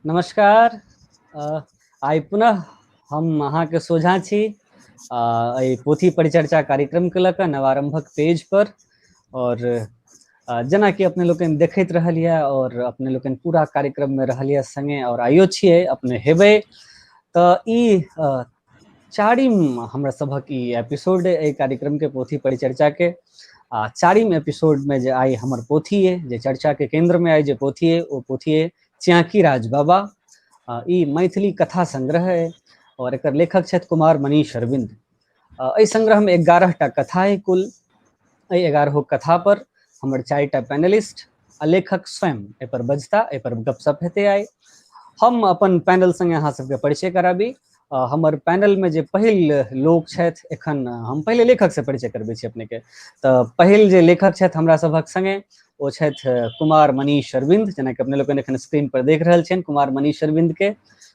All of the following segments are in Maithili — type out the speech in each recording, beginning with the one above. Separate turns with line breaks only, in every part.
नमस्कार। आइ पुनः हम अहाँके सोझा छी एहि पोथी परिचर्चा कार्यक्रम के लऽ कऽ नवारंभक पेज पर। और जेना कि अपने लोकनि देखैत रहल यऽ और अपने लोकनि पूरा कार्यक्रम में रहल यऽ संगे और आइयो छियै अपने हेबै तऽ ई चारिम हमरा सभक ई एपिसोड एहि कार्यक्रम के पोथी परिचर्चा के चारिम एपिसोड में जे आइ हमर पोथी है जे चर्चा के केंद्र में आइ जे पोथी है वो पोथी है च्याकी राज बाबा। ई मैथिली कथा संग्रह है और एकर लेखक छथि कुमार मनीष अरविंद। एहि संग्रह में 11 टा कथा है कुल। एहि 11 कथा पर हमर 4 टा पैनलिस्ट आ लेखक स्वयं एहि पर बजता, एहि पर गपशप हेतै। आइ हम अपन पैनल संगे अहाँ सबके परिचय कराबी। हमर पैनल में जे पहिल लोक छथि, एखन हम पहले लेखक से परिचय करबै छी अपने के। तऽ पहिल जे लेखक छथि हमरा सभक संगे ओ छथि कुमार मनीष अरविंद, जेना कि अपने लोकनि एखन स्क्रीन पर देख रहल छियनि कुमार मनीष अरविंद के।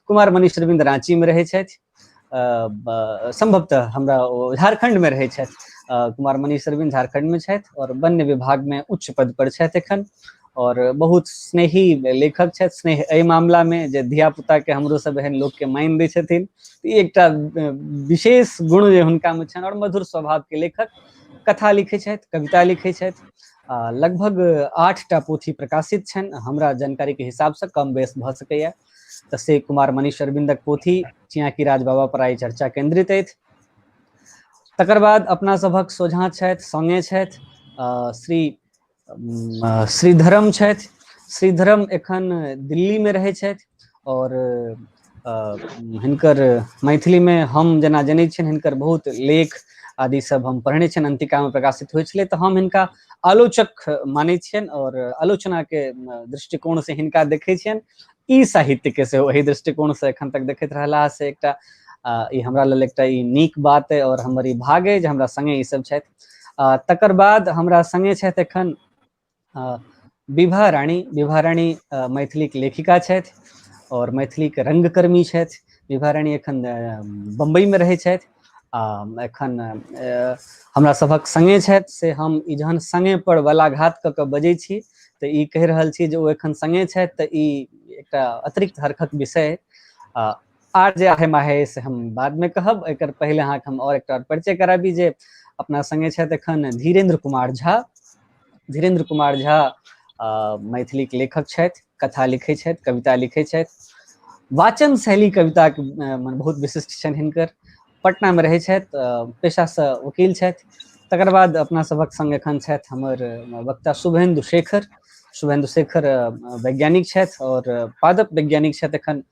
कुमार मनीष अरविंद रांची में रहै छथि। संभवतः हमरा ओ झारखंड में रहै छथि। कुमार मनीष अरविंद झारखंड में छथि और वन्य विभाग में उच्च पद पर छथि एखन। और बहुत स्नेही लेखक छथि। स्नेह एहि मामला में जे धिया पुता के हमरो सब एहन लोक के मानि दै छथिन, ई एकटा विशेष गुण जे हुनका में छनि। और मधुर स्वभाव के लेखक, कथा लिखै छथि, कविता लिखै छथि। लगभग 8 टा पोथी प्रकाशित छनि हमरा जानकारी के हिसाब से, कम बेस भऽ सकैया। तऽ से कुमार मनीष अरविंदक पोथी च्याकी राज बाबा पर आइ चर्चा केंद्रित अछि। तकर बाद अपना सभक सोझा छथि, संगे छथि श्री श्रीधरम छथि। श्रीधरम एखन दिल्ली में रहै छथि और हिनकर मैथिली में हम जेना जनै छियनि, हिनकर बहुत लेख आदि सब हम पढ़ने छियनि, अंतिका में प्रकाशित होइ छलै। तऽ हम हिनका आलोचक मानै छियनि और आलोचना के दृष्टिकोण से हिनका देखै छियनि। ई साहित्य के सेहो एहि दृष्टिकोण से एखन तक देखैत रहला से एकटा ई हमरा लेल एकटा ई नीक बात है और हमर ई भाग है जे हमरा संगे ई सब छथि। तकर बाद हमरा संगे छथि एखन विभा रानी। विभा रानी मैथिली के लेखिका छथि और मैथिली के रंगकर्मी छथि। विभा रानी एखन बम्बई में रहै छथि। एखन हमरा सभक संगे छथि से हम ई जहन संगे पर बलाघात कऽ कऽ बजै छी तऽ ई कहि रहल छी जे ओ एखन संगे छथि, तऽ ई एकटा अतिरिक्त हर्षक विषय। आर जे आहे माहे से हम बाद में कहब। एकर पहले अहाँके हम और एकटा परिचय कराबी जे अपना संगे छथि एखन धीरेन्द्र कुमार झा। धीरेन्द्र कुमार झा मैथिली के लेखक छथि, कथा लिखै छथि, कविता लिखै छथि। वाचन शैली कविता के बहुत विशिष्ट छनि हिनकर। पटना में रहै छथि, पेशा से वकील छथि। तकर बाद अपना सभक संग एखन छथि हमर वक्ता शुभेन्दु शेखर। शुभेन्दु शेखर वैज्ञानिक छथि और पादप वैज्ञानिक छथि। एखन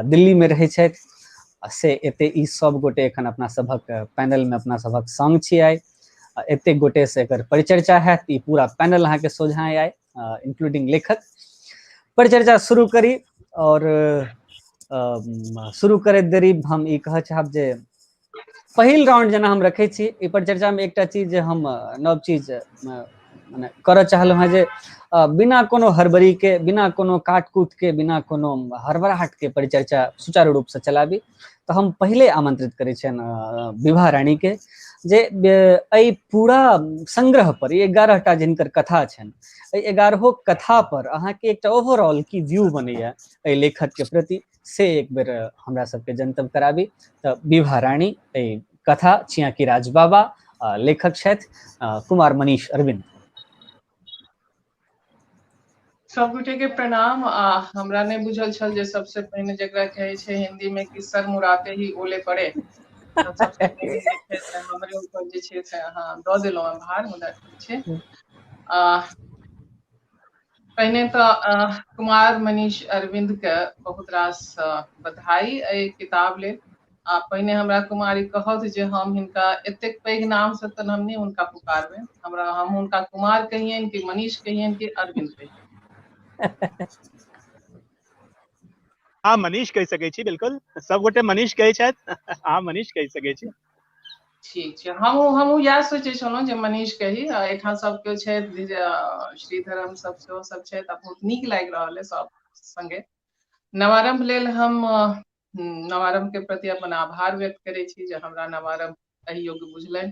दिल्ली में रहै छथि। से एते ई सब गोटे एखन अपना सभक पैनल में अपना सभक संग छी। आइ एते गोटे से एकर परिचर्चा हैत। ई पूरा पैनल अहाँ के सोझा आइ इंक्लूडिंग लेखक। परिचर्चा शुरू करी और शुरू करैत देरी हम ई कहऽ चाहब जे पहिल राउंड जेना हम रखै छी ई परिचर्चा में एकटा चीज जे हम नव चीज मने करऽ चाहलहुँ हैं जे बिना कोनो हड़बड़ी के, बिना कोनो काटकूट के, बिना कोनो हड़बड़ाहट के परिचर्चा सुचारू रूप से चलाबी। तऽ हम पहले आमंत्रित करै छियनि विभा रानी के जे एहि पूरा संग्रह पर 11 टा जिनकर कथा छनि, एहि 11 कथा पर अहाँके एकटा ओवरऑल की व्यू बनैया एहि लेखक के प्रति, से एक बेर हमरा सबके जनतब कराबी। तऽ विभा रानी एहि कथा च्याकी राज बाबा, लेखक छथि कुमार मनीष अरविंद।
सबगोटे के प्रणाम। हमरा नहीं बुझल छल जे सबसे पहिने जकरा कहे छै हिंदी में कि सर मुड़ाते ही ओले पड़े, तो सबसे पहिने जे छै से हमरे ऊपर जे छै से अहाँ दऽ देलहुँ हैं भार। मुदा ठीक छै। पहिने तऽ कुमार मनीष अरविंद के बहुत रास बधाई एहि किताब लेल। पहिने हमरा कुमारी कहत जे हम हिनका एतेक पैघ नाम से तऽ हम नहीं हुनका पुकारबनि। हमरा हम हुनका कुमार कहियनि कि मनीष कहियनि कि अरविंद कहियनि।
हाँ मनीष कहि सकै छी, बिल्कुल सब गोटे मनीष कहै छथि, अहाँ मनीष कहि सकै छी।
ठीक छै। हमहूँ इएह सोचै छलहुँ जे मनीष कही। एहिठाम सब केओ छथि, श्रीधरम सब सेहो सब छथि आ बहुत नीक लागि रहल है सब संगे। नवारंभ लेल हम नवारंभ के प्रति अपन आभार व्यक्त करै छी जे हमरा नवारंभ एहि योग्य बुझलनि।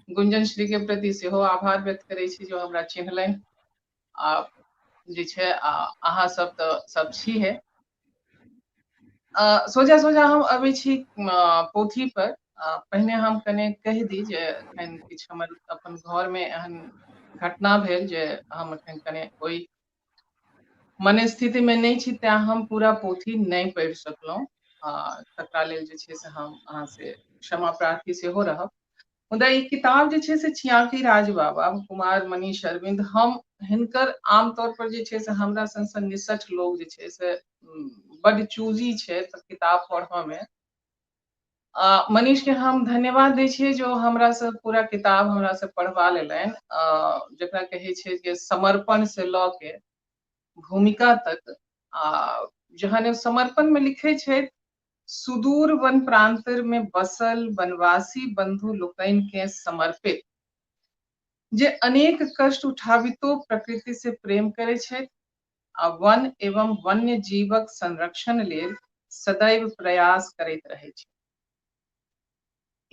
गुंजन श्री के प्रति सेहो आभार व्यक्त करै छी जो हमरा चिन्हलनि। आ जे छै अहाँ सब तऽ सब छी है। सोजा सोजा हम अबै छी पोथी पर। पहिने हम कने कहि दी जे एखन किछु हमर अपन घरमे एहन घटना भेल जे हम एखन कने ओहि मनस्थितिमे नहि छी, तेँ हम पूरा पोथी नहि पढ़ि सकलहुँ। तकरा लेल जे छै से हम अहाँसँ क्षमा प्रार्थी सेहो रहब। मुदा ई किताब जे छै से छियाकी राज बाबा कुमार मनीष अरविंद, हम हिनकर आमतौर पर जे छै से हमरा सन निसठ लोग जे छै से बड चूजी छै तऽ किताब पढ़ऽमे। मनीष के हम धन्यवाद दै छियै जो हमरा से पूरा किताब हमरा से पढ़वा लेलनि, जकरा कहै छै जे समर्पण से लऽ के भूमिका तक। जहन समर्पण में लिखे छै, सुदूर वन प्रांतर में बसल वनवासी बंधु लोकनि के समर्पित, जे अनेक कष्ट उठाबितो प्रकृति से प्रेम करे छै आ वन एवं वन्य जीवक संरक्षण लेल सदैव प्रयास करैत रहे छै।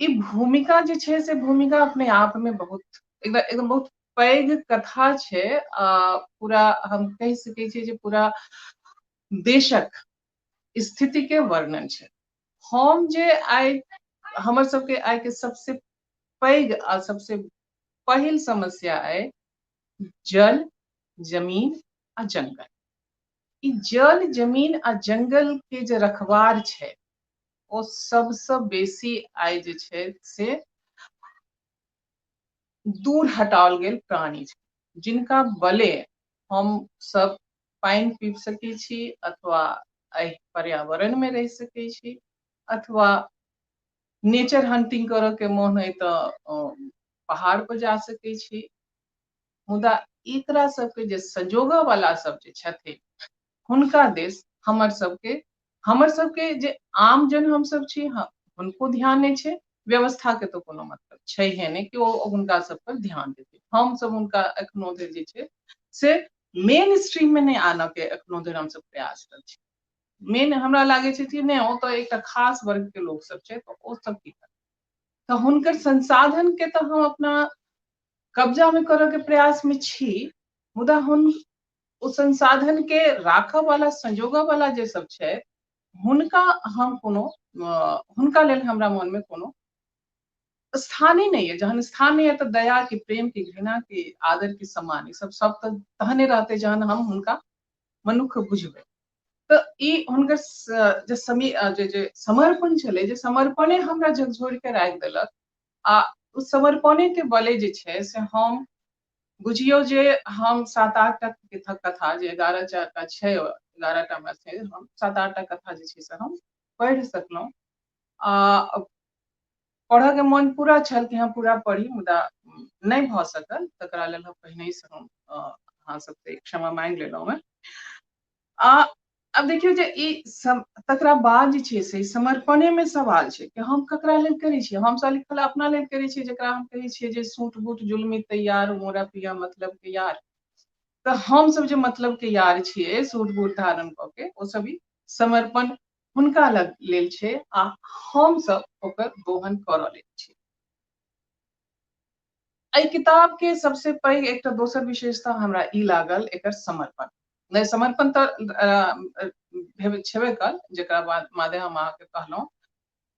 ई भूमिका जे छै से भूमिका अपने आप में बहुत एकदम बहुत पैघ कथा छै। पूरा हम कहि सकै छियै जे पूरा देशक स्थिति के वर्णन छै। हम जे आइ हमर सबके आइ के सबसे पैघ आ सबसे पहिल समस्या अइ जल, जमीन आ जंगल। ई जल, जमीन आ जंगल के जे रखवार छै ओ सबसँ बेसी आइ जे छै से दूर हटाओल गेल प्राणी छै, जिनका बले हम सब पानि पीब सकै छी, अथवा एहि पर्यावरण में रहि सकै छी, अथवा नेचर हंटिंग करऽ के मोन है तऽ पहाड़ पर जा सकै छी। मुदा एकरा सबके जे संजोगऽ वाला सब जे छथिन, हुनका दिस हमर सबके जे आम जन हम सब छी, हुनको ध्यान नहि छै। व्यवस्था के तो कोनो मतलब छैहे नहि कि ओ हुनका सब पर ध्यान देतै। हम सब हुनका एखनो धरि जे छै से मेन स्ट्रीम में नहि आनऽ के एखनो धरि हमसब प्रयासरत छी। मेन हमरा लागै छै कि नहि, ओ तऽ एकटा खास वर्ग के लोक सब छै तऽ ओ सब की करतै। तऽ हुनकर संसाधन के तऽ हम अपना कब्जा में करऽ के प्रयास में छी, मुदा ओ संसाधन के राखऽ वाला, संजोगऽ वाला जे सब छै, हुनका हम कोनो हुनका लेल हमरा मन में कोनो स्थान ही नहीं है। जहन स्थान नहीं है तो दया की, प्रेम की, घृणा की, आदर की, सम्मान, सब तऽ तहने रहते जहन हम हुनका मनुख बुझबै। तऽ ई हुनकर जे समर्पण छलै, जे समर्पणे हमरा झकझोर के राखि देलक। आ उस समर्पणे के बले जे छै से हम बुझियौ जे हम 7-8 टा कथा, जे 11 टा छै, 11 टा में से हम 7-8 टा कथा जे छै से हम पढ़ि सकलहुँ। पढ़ऽ के मन पूरा छल कि हम पूरा पढ़ी, मुदा नहि भऽ सकल। तकरा लेल हम पहिनहिसँ हम अहाँ सबसे क्षमा मांगि लेलहुँ हैं। अब देखियौ जे ई तकरा बाद जे छै से समर्पणे में सवाल छै कि हम ककरा लेल करै छियै। हम सब लिखल अपना लेल करै छियै, जकरा हम कहै छियै जे सूट बूट जुल्मी तैयार, मोरा पिया मतलब के यार। तऽ हम सब जे मतलब के यार छियै, सूट बूट धारण कऽ के, ओ सब ई समर्पण हुनका लेल छै आ हम सब ओकर दोहन करऽ लेल छी। एहि किताब के सबसे पैघ एकटा दोसर विशेषता हमरा ई लागल एकर समर्पण। नहि, समर्पण तऽ छेबे कल, जेकरा मादे हम अहाँके कहलहुँ।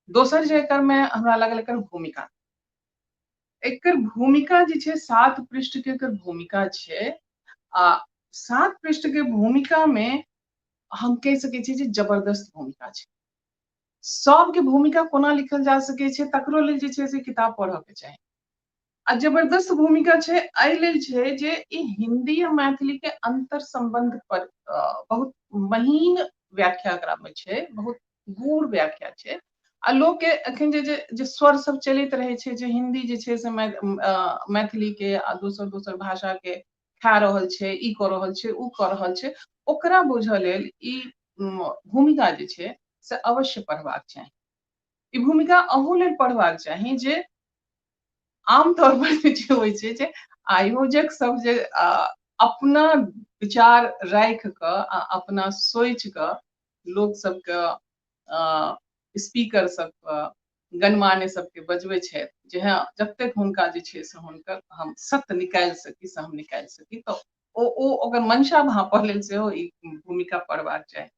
दोसर जे एकर में हमरा लागल एकर भूमिका। एकर भूमिका जे छै 7 पृष्ठ के एकर भूमिका छै। आ 7 पृष्ठ के भूमिका में हम कहि सकै छी जे जबरदस्त भूमिका छै। सबके भूमिका कोना लिखल जा सकै छै, तकरो लेल जे छै से किताब पढ़ऽ के चाही। आ जबरदस्त भूमिका छै एहि लेल छै जे ई हिंदी आ मैथिली के अंतर संबंध पर बहुत महीन व्याख्या एकरा में छै, बहुत गूढ़ व्याख्या छै। आ लोक के एखन जे स्वर सब चलैत रहै छै, जे हिंदी जे छै से मैथिली के आ दोसर भाषा के खा रहल छै, ई कऽ रहल छै, उ कऽ रहल छै, ओकरा बुझऽ लेल ई भूमिका जे छै से अवश्य पढ़बाक चाही। ई भूमिका अहू लेल पढ़बाक चाही जे आमतौर पर जे होइ छै जे आयोजक सब जे अपना विचार राखि कऽ आ अपना सोचि कऽ लोक सबके, स्पीकर सबके, गणमान्य सबके बजबै छै, जे हाँ जतेक हुनका जे छै से हुनकर हम सत्य निकालि सकी से हम निकालि सकी, तऽ ओ ओकर मंशा भाँपऽ लेल सेहो ई भूमिका पढ़बाक चाही।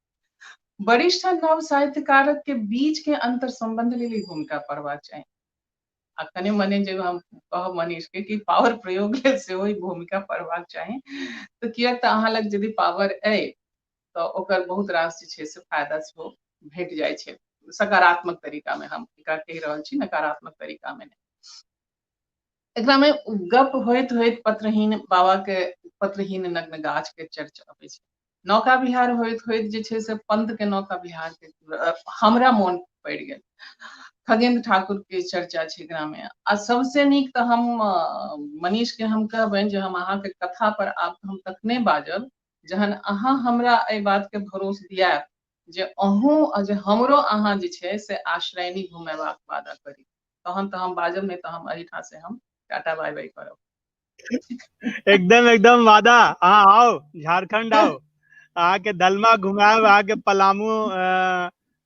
वरिष्ठ नव साहित्यकारक के बीच के अंतर संबंध लेल भूमिका पढ़बाक चाही। आ कने मने जब हम कहब मनीष के कि पावर प्रयोग लेल सेहो ई भूमिका पढ़बाक चाही, तो किया तऽ अहाँ लग यदि पावर अइ तो ओकर बहुत रास जे छै से फायदा सेहो भेट जाइ छै, सकारात्मक तरीका में हम एकरा कहि रहल छी, नकारात्मक तरीका में नहीं। एकरा में गप होइत होइत पत्रहीन बाबा के पत्रहीन नग्न गाछ के चर्चा अबै छै। नौका विहार होइत होइत जे छै से पंत के नौका विहार के हमरा मोन पड़ गेल। खगेंद्र ठाकुर के चर्चा छै एकरा में। आ सबसे नीक तऽ हम मनीष के हम कहबनि जे हम अहाँ के कथा पर आब हम तखने बाजब जहन अहाँ हमरा एहि बात के भरोस दियाब जे अहूँ जे हमरो अहाँ जे छै से आश्रयनी घुमेबाक वादा करी, तहन तऽ हम बाजब, नहीं तो हम एहिठाम से हम टाटा बाय बाय करब।
एकदम एकदम वादा, अहाँ आओ झारखंड आओ, अहाँ के दलमा घुमाएब, अहाँ के पलामू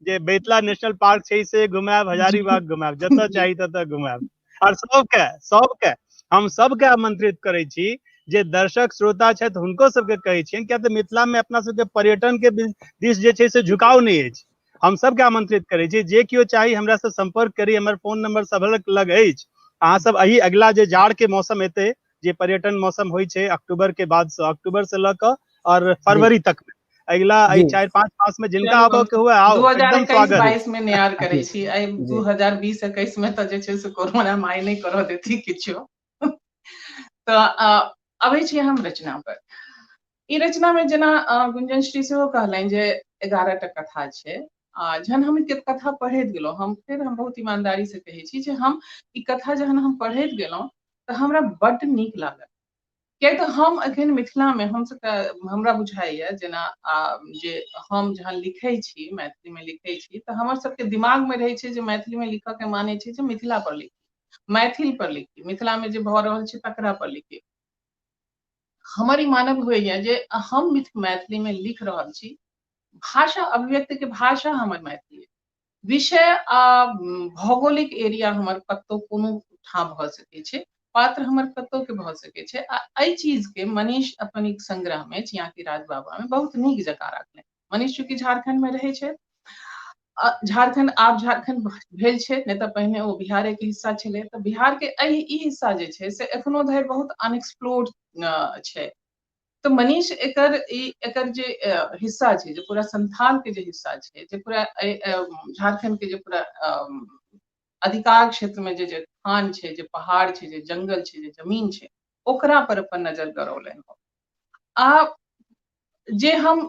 जे बेतला नेशनल पार्क छै से घुमाएब, हजारीबाग घुमाएब, जतऽ चाही ततऽ घुमाएब। और सबके हम सबके आमंत्रित करै छी जे दर्शक श्रोता छथि हुनको सबके कहै छियनि, किया तऽ मिथिला में अपना सबके पर्यटन के दिस जे छै से झुकाव नहीं अछि। हम सबके आमंत्रित करै छी, जे केओ चाही हमरा से संपर्क करी, हमर फोन नंबर सब लग अछि। अहाँ सब अही अगला जे जाड़ के मौसम एते, जे पर्यटन मौसम होइ छै अक्टूबर के बाद से, अक्टूबर से लऽ कऽ और फरवरी तक में, अगला 4-5 मास में जिनका आबऽ के हुए आओ, एकदम स्वागत है।
2021-22 में नियार करै छी, 2020-21 में तऽ जे छै से कोरोना माय नहीं करऽ देती किछो। तऽ अबै छी हम रचना पर। ई रचना में जेना गुंजन श्री सेहो कहलनि जे 11टा कथा छै। जहन हम कथा पढ़ैत गेलहुँ, हम बहुत ईमानदारी से कहै छी जे हम ई कथा जहन हम पढ़ैत गेलहुँ तऽ हमरा बड्ड नीक लागल। किया तऽ हम अखन मिथिला में हमरा बुझाइया जेना जे हम जहन लिखै छी, मैथिली में लिखै छी, तऽ हमर सबके दिमाग में रहै छै जे मैथिली में लिखऽ के माने छै जे मिथिला पर लिखी, मैथिल पर लिखी, मिथिला में जे भऽ रहल छै तकरा पर लिखी। हमर ई मानब होइया जे हम मैथिली में लिख रहल छी, भाषा अभिव्यक्ति के भाषा हमर मैथिली, विषय भौगोलिक एरिया हमर कतौ कोनो ठाम भऽ सकै छै, पात्र हमर कतौ के भऽ सकै छै। आ एहि चीज के मनीष अपन एक संग्रह में चियाकी राज बाबा में बहुत नीक जकाँ रखले। मनीष चूंकि झारखंड में रहै छै, झारखंड आब झारखंड भेल छै, नहीं तऽ पहिने ओ बिहारे के हिस्सा छलै। तऽ बिहार के ई हिस्सा जे छै से एखनो धरि बहुत अनएक्सप्लोर्ड छै। तो मनीष एकर जे हिस्सा छै, जे पूरा संथाल के जे हिस्सा छै, जे पूरा झारखंड के जे पूरा अधिकार क्षेत्र में जे खान छै, जे पहाड़ छै, जे जंगल छै, जे जमीन छै, ओकरा पर अपन नजर गड़ौलनि हो। आ जे हम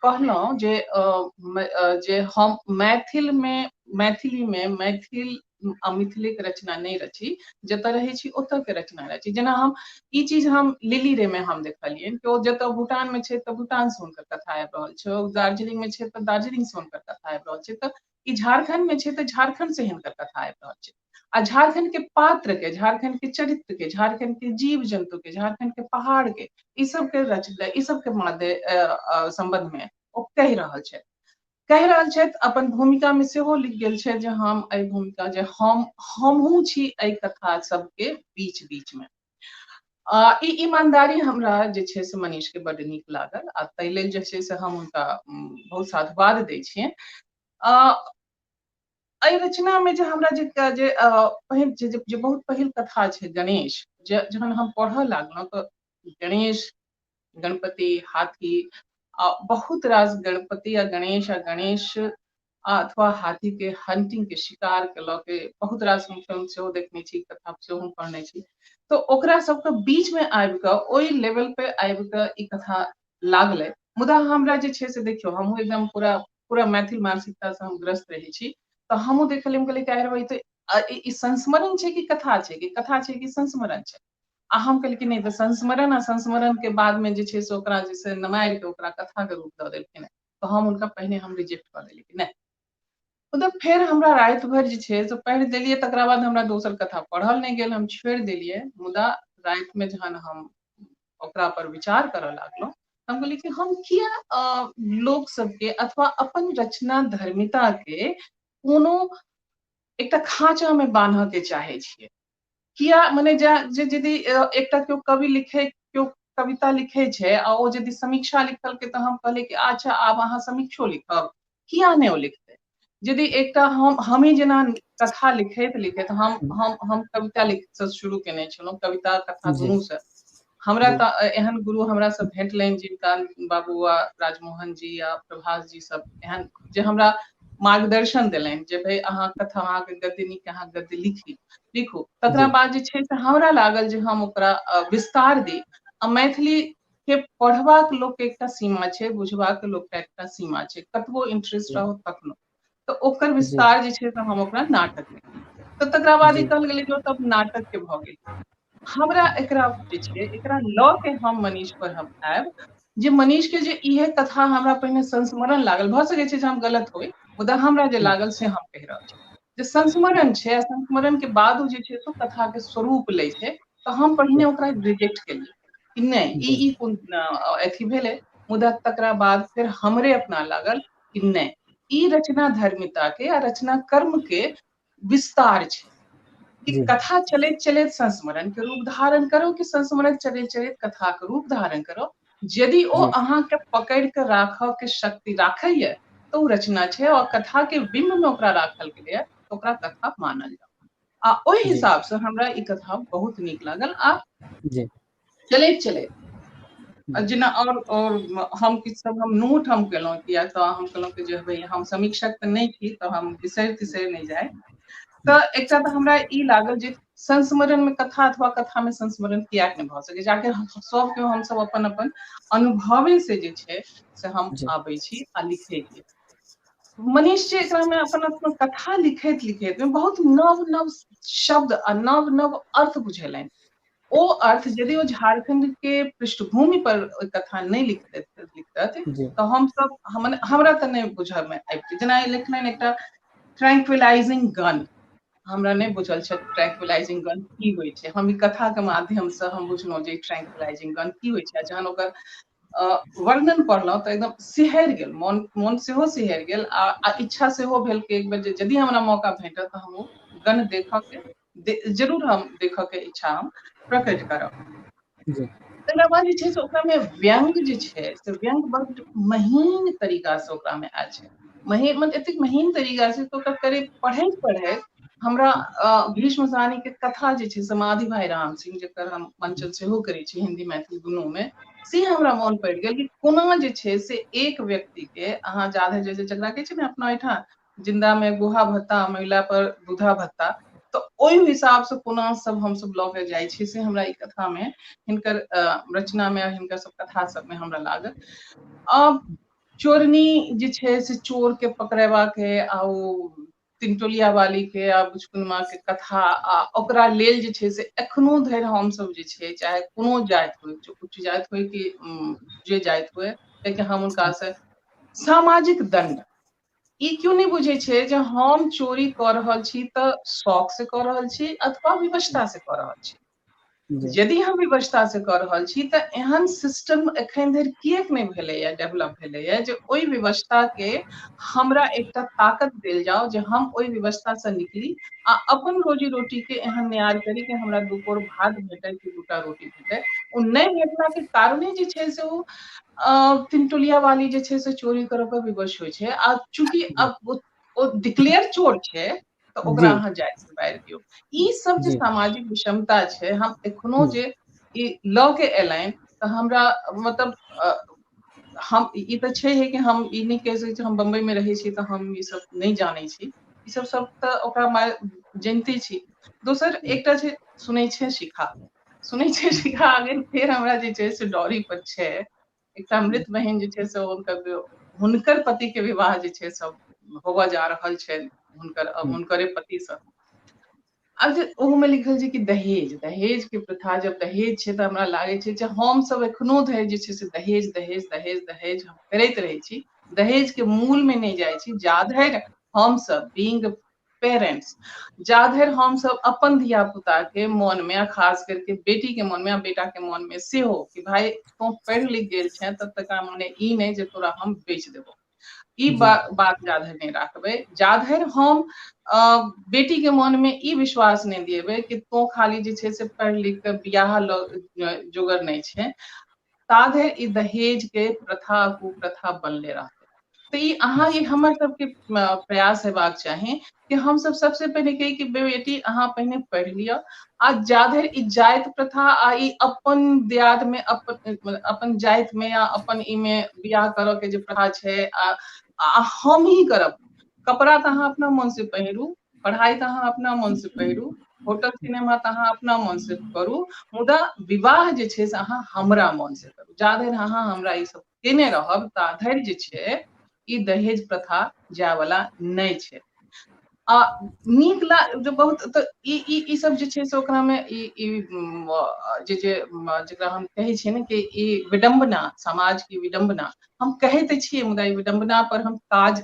कहलहुँ जे हम मैथिली में मैथिल आ मिथिले के रचना नहीं रची, जतऽ रहै छी ओतऽ के रचना रची। जेना हम ई चीज हम लिली रे में हम देखलियै कि ओ जतऽ भूटान में छै तऽ भूटान से हुनकर कथा आबि रहल छै, ओ दार्जिलिंग में छै तऽ दार्जिलिंग से हुनकर कथा आबि रहल छै, तऽ ई झारखंड में छै तऽ झारखंड से हिनकर कथा आबि रहल छै। आ झारखंड के पात्र के, झारखंड के चरित्र के, झारखंड के जीव जंतु के, झारखंड के पहाड़ के, ई सब के संबंध में ओ कहि रहल छै। अपन भूमिका में सेहो लिख गेल छै जे हम एहि भूमिका जे हमहू छी एहि कथा सबके बीच बीच में। ई ईमानदारी हमरा जे छै से मनीष के बड्ड नीक लागल, आ ताहि लेल जे छै से हम हुनका बहुत साधुवाद दै छियनि। एहि रचना में जे हमरा जे बहुत पहिल कथा छै गणेश, जखन हम पढ़ऽ लागलहुँ तऽ गणेश, गणपति, हाथी, बहुत रास गणपति आ गणेश अथवा हाथी के हंटिंग के, शिकार के लऽ के बहुत रास हम फिल्म सेहो देखने छी, कथा सेहो पढ़ने छी। तो ओकरा सबके बीच में आबि कऽ ओहि लेवल पे आबि कऽ ई कथा लागलै। मुदा हमरा जे छै से देखियौ, हमहूँ एकदम पूरा मैथिल मानसिकता से हम ग्रस्त रहै छी, तऽ हमहूँ देखलियै, हम कहलियै कि भाई तऽ ई संस्मरण छै कि कथा छै, कि संस्मरण छै। आ हम कहलियै कि नहीं, तऽ संस्मरण के बाद में जे छै से ओकरा जे छै नमारि के ओकरा कथा के रूप दऽ देलखिन। तो हम उनका पहिने हम रिजेक्ट कऽ देलियै कि नहीं। मतलब फेर हमरा राति भर जे छै से पढ़ि देलियै, तकरा बाद हमरा दोसर कथा पढ़ल नहीं गेल, हम छोड़ि देलियै। मुदा राति में जहन हम ओकरा पर विचार करऽ लागलहुँ, हम कहलियै कि हम किया लोक सबके अथवा अपन रचना धर्मिता के कोनो एकटा खाँचा में बान्हऽ के चाहे छियै। किया मने यदि एकटा केओ कवि लिखे, केओ कविता लिखे छे आ ओ यदि समीक्षा लिखल के तो हम कहले कि अच्छा आब अहाँ समीक्षो लिखब, किया नहीं ओ लिखते। यदि एकटा हम ही जेना कथा लिखैत लिखैत हम कविता लिख से शुरू केने छलहुँ, कविता कथा
जी
दुनू से। हमरा
जी
तऽ एहन गुरु हमरा सब भेटलनि जिनका बाबू आ राजमोहन जी या प्रभास जी सब एहन जे हमरा मार्गदर्शन देलनि जे भाई अहाँ कथा अहाँके गद्य नीक अहाँ गद्य लिखू। तकरा
जी
बाद जे छै से हमरा लागल जे हम ओकरा विस्तार दी। आ मैथिली के पढ़बाक लोक के एकटा सीमा छै, बुझबाक लोक के एकटा सीमा छै, कतबो इंटरेस्ट
जी
रहो तखनो। तऽ ओकर
जी
विस्तार जे छै से हम ओकरा नाटक में केलियै। तऽ तकरा बाद ई
जी
कहल गेलै जे तब नाटक के भऽ गेल। हमरा एकरा जे छै एकरा लऽ के हम मनीष पर हम आयब जे मनीष के जे इहे कथा हमरा पहिने संस्मरण लागल, भऽ सकै छै जे हम गलत होई, मुदा हमरा जे लागल से हम कहि रहल छी जे संस्मरण छै। संस्मरण के बाद ओ जे छै से कथा के स्वरूप लै छै, तऽ हम पहिने ओकरा रिजेक्ट केलियै कि नहि
जी
ई कोन अथी भेलै। मुदा तकरा बाद फिर हमरे अपना लागल कि नहि ई रचना धर्मिता के आ रचना कर्म के विस्तार छै कि
जी
कथा चलैत चलैत संस्मरण के रूप धारण करो कि संस्मरण चलैत चलैत कथा के रूप धारण करो। यदि ओ
जी
अहाँके पकड़ के राखऽ के शक्ति राखैये तो ओ रचना छै, और कथा के बिंब में ओकरा राखल गेलै तो ओकरा कथा मानल जाओ। आ ओहि
जी
हिसाब से हमरा ई कथा बहुत नीक लागल। आ
जी
चलैत चलैत जेना और हम किछु सब हम नोट हम केलहुँ, किया तऽ हम कहलहुँ कि जे भाई हम समीक्षक तऽ नहि छी तऽ हम बिसरि तिसरि नहि जाय। तऽ एकटा तऽ हमरा ई लागल जे संस्मरण में कथा अथवा कथा में संस्मरण किया नहि भऽ सकै छै, आखिर सबके हमसब अपन अपन अनुभवे से जे छै से हम
जी
आबै छी आ लिखै छी। मनीष जी एकरा में अपन अपन कथा लिखैत लिखैत में बहुत नव नव शब्द आ नव नव अर्थ बुझेलनि। ओ अर्थ यदि ओ झारखंड के पृष्ठभूमि पर कथा नहीं लिखतथि
जी
तऽ हमसब हमरा तऽ नहि बुझब में आबितै। जेना लिखलनि एकटा ट्रैंक्विलाइजिंग गन, हमरा नहीं बुझल छै ट्रैंक्विलाइजिंग गन की होइ छै। हम ई कथा के माध्यम से हम बुझलहुँ जे ट्रैंक्विलाइजिंग गन की होइ छै। जहन ओकर वर्णन पढ़लहुँ तऽ एकदम सिहरि गेल मोन सेहो सिहरि गेल आ इच्छा सेहो भेल कि एक बेर यदि हमरा मौका भेटत तऽ हम ओ गन देखऽ के जरूर हम देखऽ के इच्छा हम प्रकट करब।
जी
तकरा बाद जे छै से ओकरा में व्यंग जे छै से व्यंग बड़ महीन तरीका से ओकरा में आयल छै। महीन मतलब एतेक महीन तरीका से तो ओकर करीब पढ़ैत पढ़ैत हमरा भीष्म साहनी के कथा जे छै समाधि भाई राम सिंह, जकर हम मंचन सेहो करै छी हिंदी मैथिली दुनू में, से हमरा मोन पड़ि गेल कि कोना जे छै से एक व्यक्ति के अहाँ जाधरि जैसे जकरा कहै छै ने अपना ओहिठाम जिंदा में गुहा भत्ता मैला पर दूधा भत्ता, तऽ ओहि हिसाब से कोना सब हमसब लऽ के जाइ छी से हमरा ई कथा में हिनकर रचना में हिनकर सब कथा सब में हमरा लागल। अब चोरनी जे छै से चोर के पकड़ेबा के आ ओ तिनटोलिया वाली के आ बुचकुनमा के कथा आ ओकरा लेल जे छै से एखनो धरि हमसब जे छै चाहे कोनो जाति होय, उच्च जाति होय कि जे जाति होय, कियाकि हम हुनका से सामाजिक दंड ई क्यों नहीं बुझे छै जे हम चोरी कऽ रहल छी तऽ शौक से कऽ रहल छी अथवा विवशता से कऽ रहल छी।
जी
यदि हम विवशता से कऽ रहल छी तऽ एहन सिस्टम एखन धरि किएक नहीं भेलैए डेवलप भेलैए जे ओहि विवशता के हमरा एकटा ताकत देल जाओ जे हम ओहि विवशता से निकली आ अपन रोजी रोटी के एहन न्यार करी कि हमरा दू कोर भात भेटै कि दूटा रोटी भेटै। ओ नहीं भेटला के कारणे जे छै से ओ तिनटोलिया वाली जे छै से चोरी करऽ पर विवश होइ छै। आ चूंकि अब ओ डिक्लेयर चोर छै तऽ ओकरा
जी
अहाँ जाइत से मारि दियौ। ई सब जे
जी
सामाजिक विषमता छै, हम एखनो
जी
जे ई लऽ के एलनि तऽ हमरा मतलब हम ई तऽ छै कि हम ई नहीं कहि सकै छी हम बम्बई में रहै छी तऽ हम ई सब नहीं जानै छी। ई सब तऽ ओकरा जनिते छी। दोसर एकटा छै सुनै छै शिखा, सुनै छै शिखा अगर फेर हमरा जे छै से डोरी पर छै। एकटा मृत बहिन जे छै से हुनकर पति के विवाह जे छै सब होबऽ जा रहल छै हुनकरे पतिसँ। अब ओहो में लिखल छै कि दहेज दहेज के प्रथा, जब दहेज छै तऽ हमरा लागै छै जे हम सब एखनो धरि जे छै से दहेज दहेज दहेज दहेज हम करैत रहै छी। दहेज के मूल में नहीं जाइ छी जा धरि हमसब बीइंग पेरेंट्स जा धरि हमसब अपन धिया पुता के मोन में आ खास करके बेटी के मोन में आ बेटा के मोन में सेहो कि भाई तू पढ़ि लिख गेल छै तब तक मने ई नहीं जे तोरा हम बेच देबौ। ई
जी
बात जा धरि नहीं राखबै, जा धरि हम बेटी के मन में ई विश्वास नहीं दिएबै कि तो खाली जे छै से पढ़ि लिख के बियाह जोगर नहीं छै ताधर ई दहेज के प्रथा कुप्रथा बनले रहते। तो ई अहाँ ये हमर सबके प्रयास हेबाक चाही कि हम सब सबसे पहले कही कि बेटी अहाँ पहले पढ़ लिया आ जाधर ई जाति प्रथा आ ई अपन दियाद में अपन जाति में या अपन ई में बियाह करऽ के जे प्रथा छै आ हम ही करब। कपड़ा तो अहाँ अपना मन से पहिरू, पढ़ाई तो अहाँ अपना मन से पहिरू, होटल सिनेमा तो अहाँ अपना मन से करू, मुदा विवाह जे छै से अहाँ हमरा मन से करू। जाधर अहाँ हमरा ई सब केने रहब ताधर जे छै ई दहेज प्रथा जाय वाला नहीं छै। आ नीक जो बहुत तो ई सब जे छै से ओकरा में जे जेकरा हम कहै छियै ने कि ई विडंबना, समाज की विडंबना हम कहै तऽ छियै, मुदा ई विडंबना पर हम काज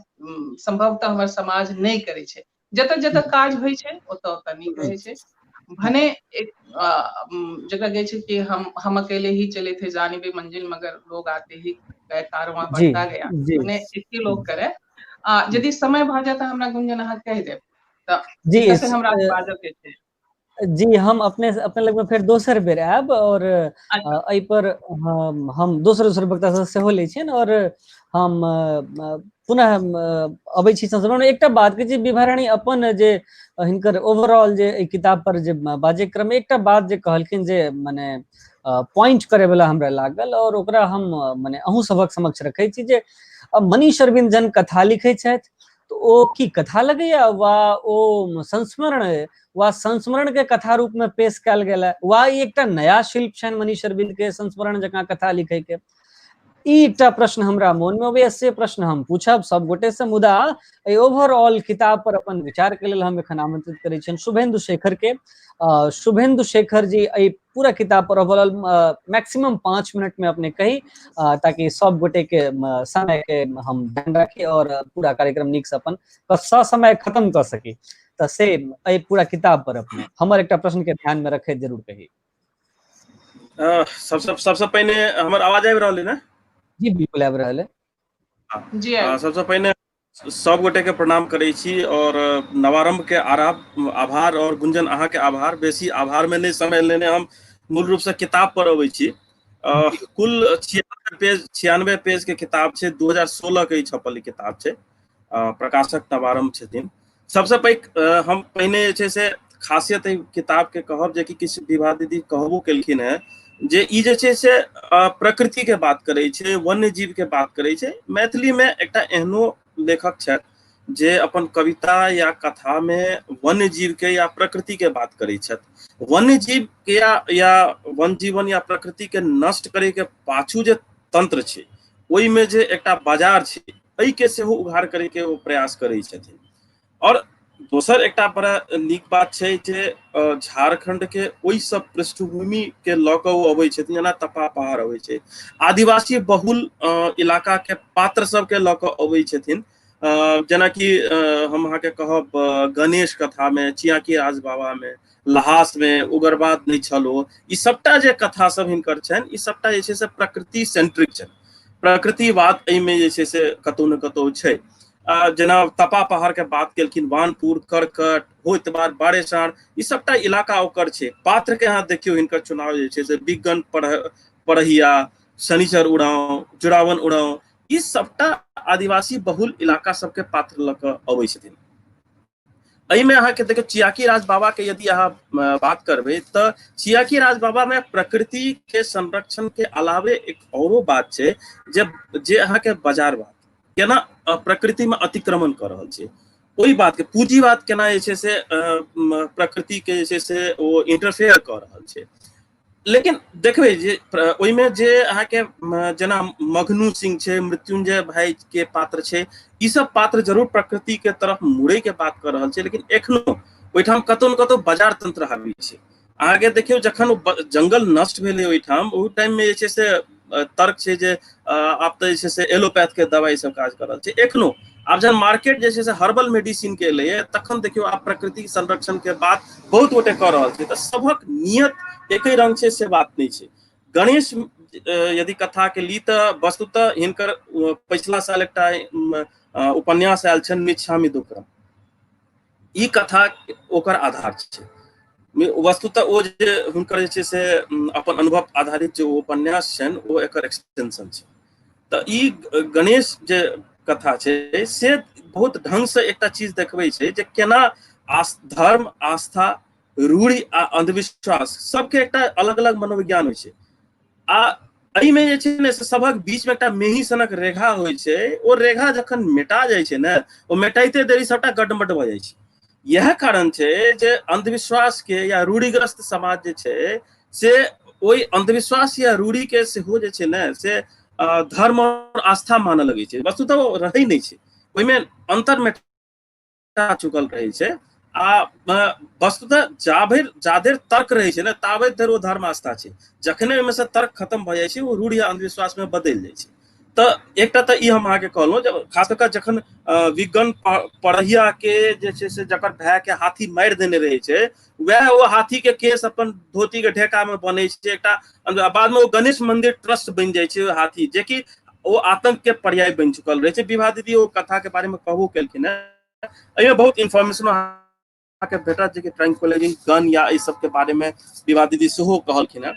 संभवतः हमर समाज नहीं करे छै। जतऽ जतऽ काज होइ छै ओतऽ ओतऽ नहीं कहै छै। भने एक जगह गए छै कि हम अकेले ही चले थे जानिबे मंजिल मगर लोग आते ही गए, कारवां
जी
बढ़ता गया।
जी
भने एके लोग करे। यदि समय भऽ जाए तऽ हमरा गुंजन अहाँ कह देब तऽ
जी
कते हमरा बाजऽ के छै।
जी हम अपने लग में फेर दोसर बेर आयब और
अच्छा
एहि पर हम दोसर दोसर वक्ता सब सेहो लै छियनि और हम पुनः अबै छी संस्करण। एकटा बात के जे विभारानी अपन जे हिनकर ओवरऑल जे एहि किताब पर जे बाजे क्रम में एकटा बात जे कहलखिन जे माने पॉइंट करे वाला हमरा लागल और ओकरा हम माने अहूँ सबक समक्ष रखै छी जे मनीष अरविंद जन कथा लिखै छथि तो ओ की कथा लगैया वा ओ संस्मरण वा संस्मरण के कथा रूप में पेश कयल गेल है वा ई एकटा नया शिल्प छनि मनीष अरविंद के संस्मरण जकां कथा लिखे के। ई एकटा प्रश्न हमरा मन में अबैया, से प्रश्न हम पूछब सब गोटे से। मुदा एहि ओवरऑल किताब पर अपन विचार के लेल हम एखन आमंत्रित करै छियनि शुभेंदु शेखर के। शुभेंदु शेखर जी एहि पूरा किताब पर ओवरऑल मैक्सिमम 5 मिनट में अपने कही ताकि सब गोटे के समय के हम ध्यान रखी और पूरा कार्यक्रम नीक से अपन समय खत्म कर सकी। तो से एहि पूरा किताब पर अपने हमर एकटा प्रश्न के ध्यान में रखे जरूर कही।
सबसे पहले हमर आवाज आबि रहल है ना?
जी बिल्कुल आबि रहल है।
जी
सबसे पहले सब गोटे के प्रणाम करै छी और नवारंभ के आभार और गुंजन अहाँ के आभार। बेसी आभार में नहीं समय लेने हम मूल रूप से किताब पर अबै छी। कुल 96 पेज के किताब छै। 2016 के छपल किताब छै। प्रकाशक नवारंभ छथिन। सबसे पैघ हम पहिने जे छै से खासियत किताब के कहब जे कि किछु विभा दीदी कहबो केलखिन है जे ई जे छै से प्रकृति के बात करै छै, वन्य जीव के बात करै छै। मैथिली में एकटा एहनो लेखक छथि जे अपन कविता या कथा में वन्य जीव के या प्रकृति के बात करै छथि। वन्य जीव के या वन जीवन या प्रकृति के नष्ट करे के पाछू जे तंत्र छै, ओहि में जे एकटा बाजार छै, एहि के सेहो उघार करे के ओ प्रयास करै छथिन। और दोसर एकटा बड़ा नीक बात छै जे झारखंड के ओहि सब पृष्ठभूमि के लऽ कऽ ओ अबै छथिन, जेना तपा पहाड़ अबै छै, आदिवासी बहुल इलाका के पात्र सब के लऽ कऽ अबै छथिन। जेना कि हम अहाँके कहब गणेश कथा में, चियाकी राज बाबा में, लहास में उग्रवाद नहीं छलो, ई सबटा जे कथा सब हिनकर छनि, ई सबटा जे छै से प्रकृति सेंट्रिक छनि। प्रकृतिवाद एहिमे जे छै से कतौ न कतौ छै। जेना तपा पहाड़ के बात केलखिन, वानपुर, करकट, होतबार, बारेसार, ई सबटा इलाका ओकर छै। पात्र के अहाँ देखियौ, हिनकर चुनाव जे छै से बिगन पढ़िया, शनिचर उड़ाव, जुड़ावन उड़ाव, ई सबटा आदिवासी बहुल इलाका सबके पात्र लऽ कऽ अबै छथिन। एहिमे अहाँके देखियौ चियाकी राज बाबा के यदि अहाँ बात करबै तऽ चियाकी राज बाबा में प्रकृति के संरक्षण के अलावे एक औरो बात छै जे अहाँके बाजारवाद केना प्रकृति में अतिक्रमण कर रहल छै, ओहि बात के पूंजीवाद केना जे छै से प्रकृति के जे छै से ओ इंटरफेयर कर रहल छै। लेकिन देखबै जे ओहिमे जे अहाँके जेना मगनू सिंह छै, मृत्युंजय भाई के पात्र छै, ई सब पात्र जरूर प्रकृति के तरफ मुड़े के बात कर रहल छै, लेकिन एखनो ओहिठाम कतौ न कतौ बाजार तंत्र हावी छै। अहाँके देखियौ जखन जंगल नष्ट भेलै ओहिठाम, ओहि टाइम में जे छै से तर्क छै जे आब तऽ जे छै से एलोपैथ के दवाई सब काज कर रहल छै। एखनो आब जहन मार्केट जे छै से हर्बल मेडिसिन के एलैए, तखन देखियौ आब प्रकृति संरक्षण के बात बहुत गोटे कऽ रहल छै। तऽ सभक नियत एके रंग छै से बात नहीं छै। गणेश यदि कथा के ली तऽ वस्तुतः हिनकर पिछला साल एकटा उपन्यास आयल छनि मिच्छामि दुक्कड़म, ई कथा ओकर आधार छै। वस्तुतः ओ जे हुनकर जे छै से अपन अनुभव आधारित जे उपन्यास छनि ओ एकर एक्सटेंशन छै। तऽ ई गणेश जे कथा छै से बहुत ढंग से एकटा चीज देखबै छै जे केना धर्म, आस्था, रूढ़ि आ अंधविश्वास सबके एकटा अलग अलग मनोविज्ञान होइ छै। आ एहिमे जे छै ने से सभक बीचमे एकटा मेही सनक रेखा होइ छै, ओ रेखा जखन मेटा जाइ छै ने, ओ मेटाइते देरी सबटा गडमड भऽ जाइ छै। यह कारण छै जे अंधविश्वास के या रूढ़िग्रस्त समाज जे छै से ओहि अंधविश्वास या रूढ़ि के सेहो जे छै ने से धर्म और आस्था मानऽ लगै छै। वस्तुतः ओ रहै नहि छै, ओहिमे अंतर मेटा चुकल रहै छै। आ वस्तुतः जाधरि तर्क रहै छै ने ताबे धरि ओ धर्म आस्था छै। जखने ओहिमे से तर्क खत्म भऽ जाइ छै ओ रूढ़ि या अंधविश्वास में बदलि जाइ छै। तऽ एकटा तऽ ई हम अहाँके कहलहुँ जे खास कऽ जखन विज्ञान पढ़िया के जे छै से जकर भाय के हाथी मारि देने रहै छै, वएह ओ हाथी के केस अपन धोती के ढेका में बनै छै। एकटा बाद में ओ गणेश मंदिर ट्रस्ट बनि जाइ छै हाथी, जेकि ओ आतंक के पर्याय बनि चुकल रहै छै। विभा दीदी ओ कथा के बारे में कहबो केलखिन है, एहिमे बहुत इन्फॉर्मेशन के भेटत जे ट्रैंक्विलाइजिंग गन या एहि सब के बारे में विभा दीदी सेहो कहलखिन है।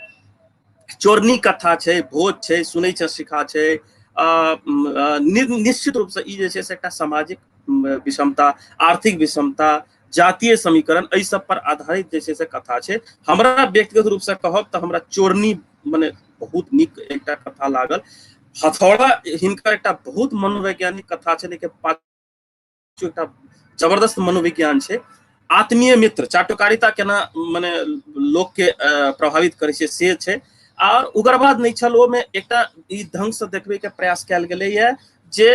चोरनी कथा छै, भोज छै, सुनै छै शिखा छै। निश्चित रूप से ई जे छै से एकटा सामाजिक विषमता, आर्थिक विषमता, जातीय समीकरण एहि सब पर आधारित जे छै से कथा छै। हमरा व्यक्तिगत रूप से कहब तऽ हमरा चोरनी मने बहुत नीक एकटा कथा लागल। हथौड़ा हिनकर एकटा बहुत मनोवैज्ञानिक कथा छै, लेकिन पाछू एकटा जबरदस्त मनोविज्ञान छै। आत्मीय मित्र, चाटुकारिता केना मने लोक के प्रभावित करे छै से छै। और उग्रवाद नहीं छल ओमे एकटा ई ढंग से देखबे के प्रयास कयल गेलै है जे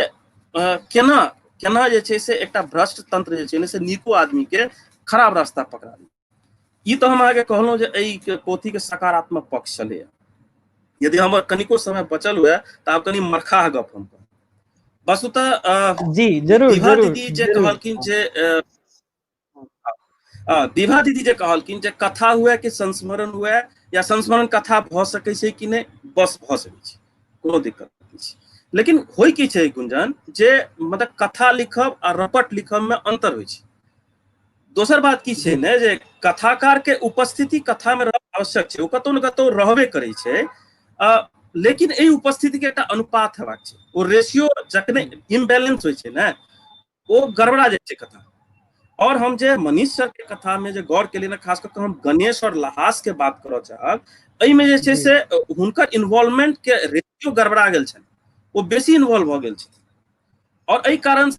केना केना जे छै से एकटा भ्रष्ट तंत्र जे छै ने से नीको आदमी के खराब रास्ता पकड़ा दी। ई तो हम आगे कहलहुँ जे एहि पोथी के सकारात्मक पक्ष छलै। यदि हमर कनिको समय बचल हुए तऽ आब कनि मरखाह गप हम कहब। वस्तुतः
जी जरूर
विभा
जरूर
दीदी जे
जरूर।
कहलखिन जे विभा दीदी जे कहलखिन जे कथा हुए कि संस्मरण हुए या संस्मरण कथा भऽ सकै छै कि नहि, बस भऽ सकै छै, कोनो दिक्कत नहीं छै। लेकिन होइ की छै गुंजन जे मतलब कथा लिखब आ रपट लिखब में अंतर होइ छै। दोसर बात की छै ने जे कथाकार के उपस्थिति कथा में आवश्यक छै, ओ कतौ ने कतौ रहबे करै छै। लेकिन एहि उपस्थिति के एकटा अनुपात हेबाक छै। ओ रेशियो जखने इम्बैलेंस होइ छै ने ओ गड़बड़ा जाइ छै कथा। और हम जे मनीष सर के कथा में जे गौर केलियै, खास कर हम गणेश और लहास के बात करऽ चाहब, एहिमे जे छै से हुनकर इन्वॉल्वमेंट के रेशियो गड़बड़ा गेल छनि, ओ बेसी इन्वॉल्व भऽ गेल छथिन। और एहि कारण से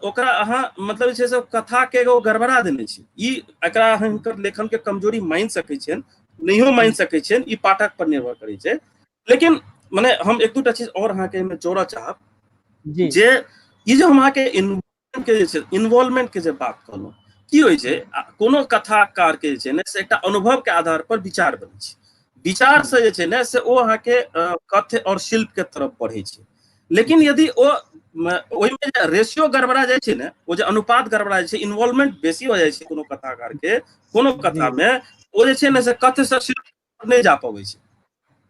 ओकरा अहाँ मतलब जे छै से कथा के ओ गड़बड़ा देने छै। ई एकरा अहाँ हुनकर लेखन के कमजोरी मानि सकै छियनि, नहियो मानि सकै छियनि, ई पाठक पर निर्भर करै छै। लेकिन मने हम एक दूटा चीज और अहाँके एहिमे जोड़ऽ चाहब जे ई जे हम अहाँके इन्वॉल्वमेंट के जे बात कहलहुँ, की होइ छै कोनो कथाकार के जे छै ने से एकटा अनुभव के आधार पर विचार बनै छै। विचार से जे छै ने से ओ अहाँके कथ्य और शिल्प के तरफ बढ़ै छै। लेकिन यदि ओहिमे जे रेशियो गड़बड़ा जाइ छै ने, ओ जे अनुपात गड़बड़ा जाइ छै, इन्वॉल्वमेंट बेसी हो जाइ छै कोनो कथाकार के कोनो कथा में, ओ जे छै ने से कथ्य से शिल्प नहीं जा पबै छै,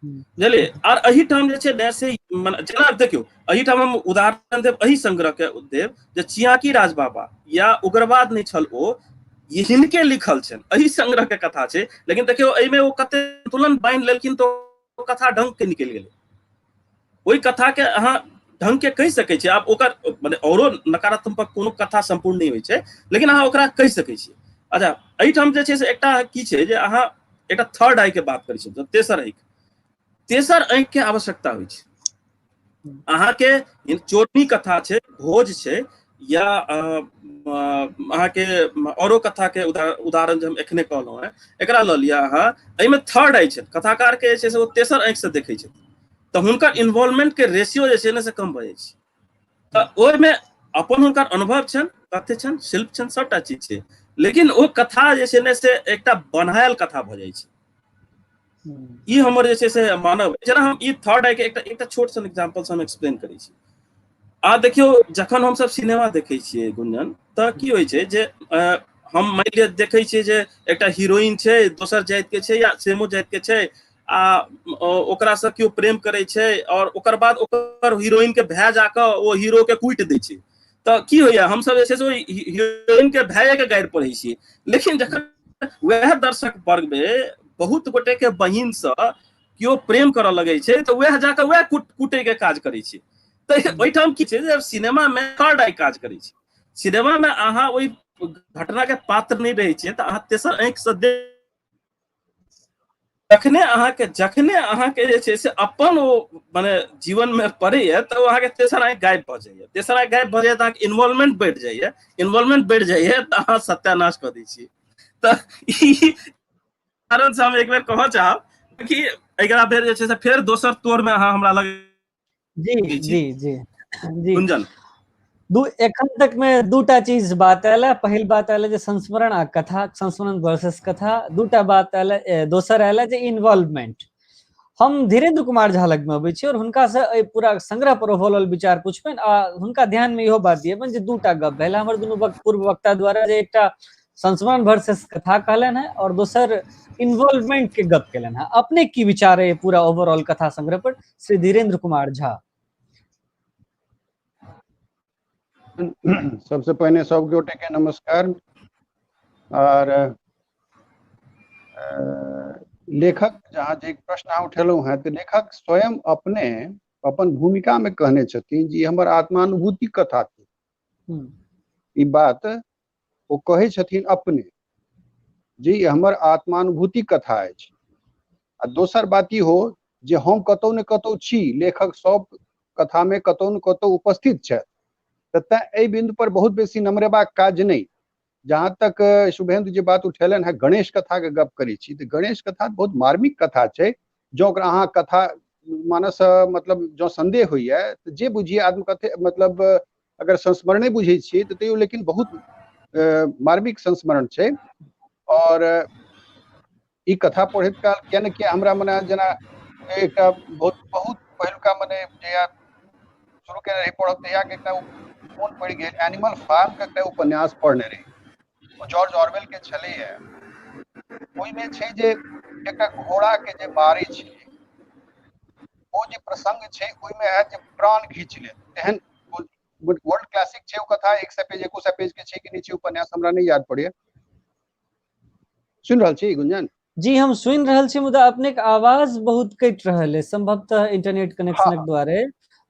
बुझलियै। और एहिठाम जे छै ने से जेना देखियौ, एहिठाम हम उदाहरण देब एहि संग्रह के देब जे चियाकी राज बाबा या उग्रवाद नहीं छल ओ हिनके लिखल छनि, एहि संग्रह के कथा छै। लेकिन देखियौ एहिमे ओ कते तुलन बांधि लेलखिन तऽ कथा ढंग के निकलि गेलै। ओहि कथा के अहाँ ढंग के कहि सकै छियै। आब ओकर माने औरो नकारात्मक कोनो कथा संपूर्ण नहीं होइ छै, लेकिन अहाँ ओकरा कहि सकै छियै। अच्छा, एहिठाम जे छै से एकटा की छै जे अहाँ एकटा थर्ड आई के बात करै छी, तेसर आंखि, तेसर आंखि के आवश्यकता होइ छै अहाँके। चोरनी कथा छै, भोज छै, या अहाँके औरो कथा के उदाहरण जे हम एखने कहलहुँ हैं, एकरा लऽ लिअ अहाँ। एहिमे थर्ड आई छै, कथाकार के जे छै से ओ तेसर आंखि से देखै छै, तऽ हुनकर इन्वॉल्वमेंट के रेशियो जे छै ने से कम भऽ जाइ छै। तऽ ओहिमे अपन हुनकर अनुभव छनि, तथ्य छनि, शिल्प छनि, सबटा चीज छै। लेकिन ओ कथा जे छै ने से एकटा बनायल कथा भऽ जाइ छै। ई हमर जे छै से मानब। जेना हम ई थर्ड आई के एकटा छोट सन एग्जांपल से हम एक्सप्लेन करै छी। देखियौ, जखन हमसब सिनेमा देखै छियै गुंजन, तऽ की होइ छै जे हम मानि लिअ देखै छियै जे एकटा हीरोइन छै, दोसर जाति के छै या सेमो जाति के छै, आ ओकरासँ केओ प्रेम करै छै, और ओकर बाद ओकर हीरोइन के भाय जाकऽ ओ हीरो के कुटि दै छै। तऽ की होइया, हमसब जे छै से हीरोइन के भाइये के गारि पढ़ै छियै। लेकिन जखन वह दर्शक वर्ग में बहुत गोटे के बहिन से केओ प्रेम करऽ लगे छै तऽ वह जाके वह कूटे के काज करै छै। तऽ ओहिठाम की छै जे सिनेमा में थर्ड आई काज करै छै। सिनेमा में अहाँ ओहि घटना के पात्र नहीं रहे छियै तऽ अहाँ तेसर आंखि से जखने अहाँके जे छै से अपन ओ माने जीवन में पड़ैया तऽ ओ अहाँके तेसर आंखि गायब भऽ जाइए। तेसर आंखि गायब भऽ जाइए तऽ अहाँके इन्वॉल्वमेंट बढ़ि जाइए। इन्वॉल्वमेंट बढ़ि जाइए तऽ अहाँ सत्यानाश कऽ दै छियै। तऽ ई कारण से हम एक बेर कहऽ चाहब कि एकरा फेर जे छै से फेर दोसर तोर में अहाँ हमरा लग
जी जी जी जी
गुंजन
एखन तक में दूटा चीज बात आयल। पहिल बात आयल जे संस्मरण आ कथा, संस्मरण वर्सेस कथा। दूटा बात आयल, दोसर आयल जे इन्वॉल्वमेंट। हम धीरेन्द्र कुमार झा लग में अबै छी और हुनका से एहि पूरा संग्रह पर ओवरऑल विचार पूछबनि आ हुनका ध्यान में इहो बात दिएबनि जे दूटा गप भेल हमर दुनू पूर्व वक्ता द्वारा, जे एकटा संस्मरण वर्सेस कथा कहलनि है और दोसर इन्वॉल्वमेंट के गप केलनि है। अपने की विचार है पूरा ओवरऑल कथा संग्रह पर, श्री धीरेन्द्र कुमार झा?
सबसे पहले सब गोटे के नमस्कार। और लेखक जहाँ जे प्रश्न अहाँ उठेलहुँ हैं तो लेखक स्वयं अपने अपन भूमिका में कहने छथिन जी हमर आत्मानुभूति कथा थी। ई बात वो कहे छथिन अपने जी हमर आत्मानुभूति कथा अछि। आ दोसर बात ई हो जे हम कतौ ने कतौ छी, लेखक सब कथा में कतौ ने कतौ उपस्थित छथि। तैं एहि बिंदु पर बहुत बेसी नमरेबाक काज नहीं। जहाँ तक शुभेंद्र जी बात उठेलन है गणेश कथा के गप करी छी, तो गणेश कथा बहुत मार्मिक कथा छै। जो ओकरा अहाँ कथा मानस मतलब जो संदेह होइए तो जे बुझिए आत्मकथा मतलब अगर संस्मरणे बुझे छियै तो तैयो लेकिन बहुत मार्मिक संस्मरण छै। और ई कथा पढ़ैत काल किया न किया हमरा मने जेना एकटा बहुत पहिलुका मने जहिया शुरू केने रही पढ़ब तहिया के एकटा मोन पड़ि गेल, एनिमल फार्म के एकटा उपन्यास पढ़ने रही, वो जॉर्ज ऑरवेल के छलैया। ओहिमे छै जे एकटा घोड़ा के जे मारै छै वो जे प्रसंग छै ओहिमे है जे प्राण घींच ले एहन वर्ल्ड क्लासिक छै। ओ कथा 100 पेज 200 पेज के छै कि नीचे उपन्यास हमरा नहीं याद पड़े। सुन रहल छी गुंजन?
जी हम सुनि रहल छी, मुदा अपने के आवाज बहुत कटि रहल है, संभवतः इंटरनेट कनेक्शनक द्वारे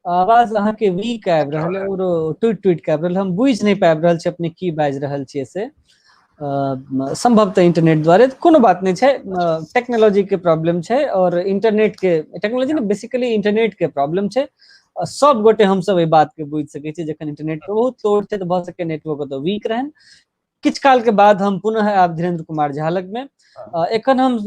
आवाज अहाँ के वीक आबि रहल है और टूट के आबि रहल। हम बुझ नहीं पाबि रहल छी अपने की बाजि रहल छियै से। संभवतः इंटरनेट द्वारे कोनो बात नहीं छै, टेक्नोलॉजी के प्रॉब्लम छै और इंटरनेट के टेक्नोलॉजी ने बेसिकली इंटरनेट के प्रॉब्लम छै। सब गोटे हम सब एहि बात के बुझि सकै छी जखन इंटरनेट पे बहुत तोड़ छै तो भ सके नेटवर्क तो वीक रहन। किछ काल के बाद हम पुनः आब धीरेन्द्र कुमार झा लग में, एखन हम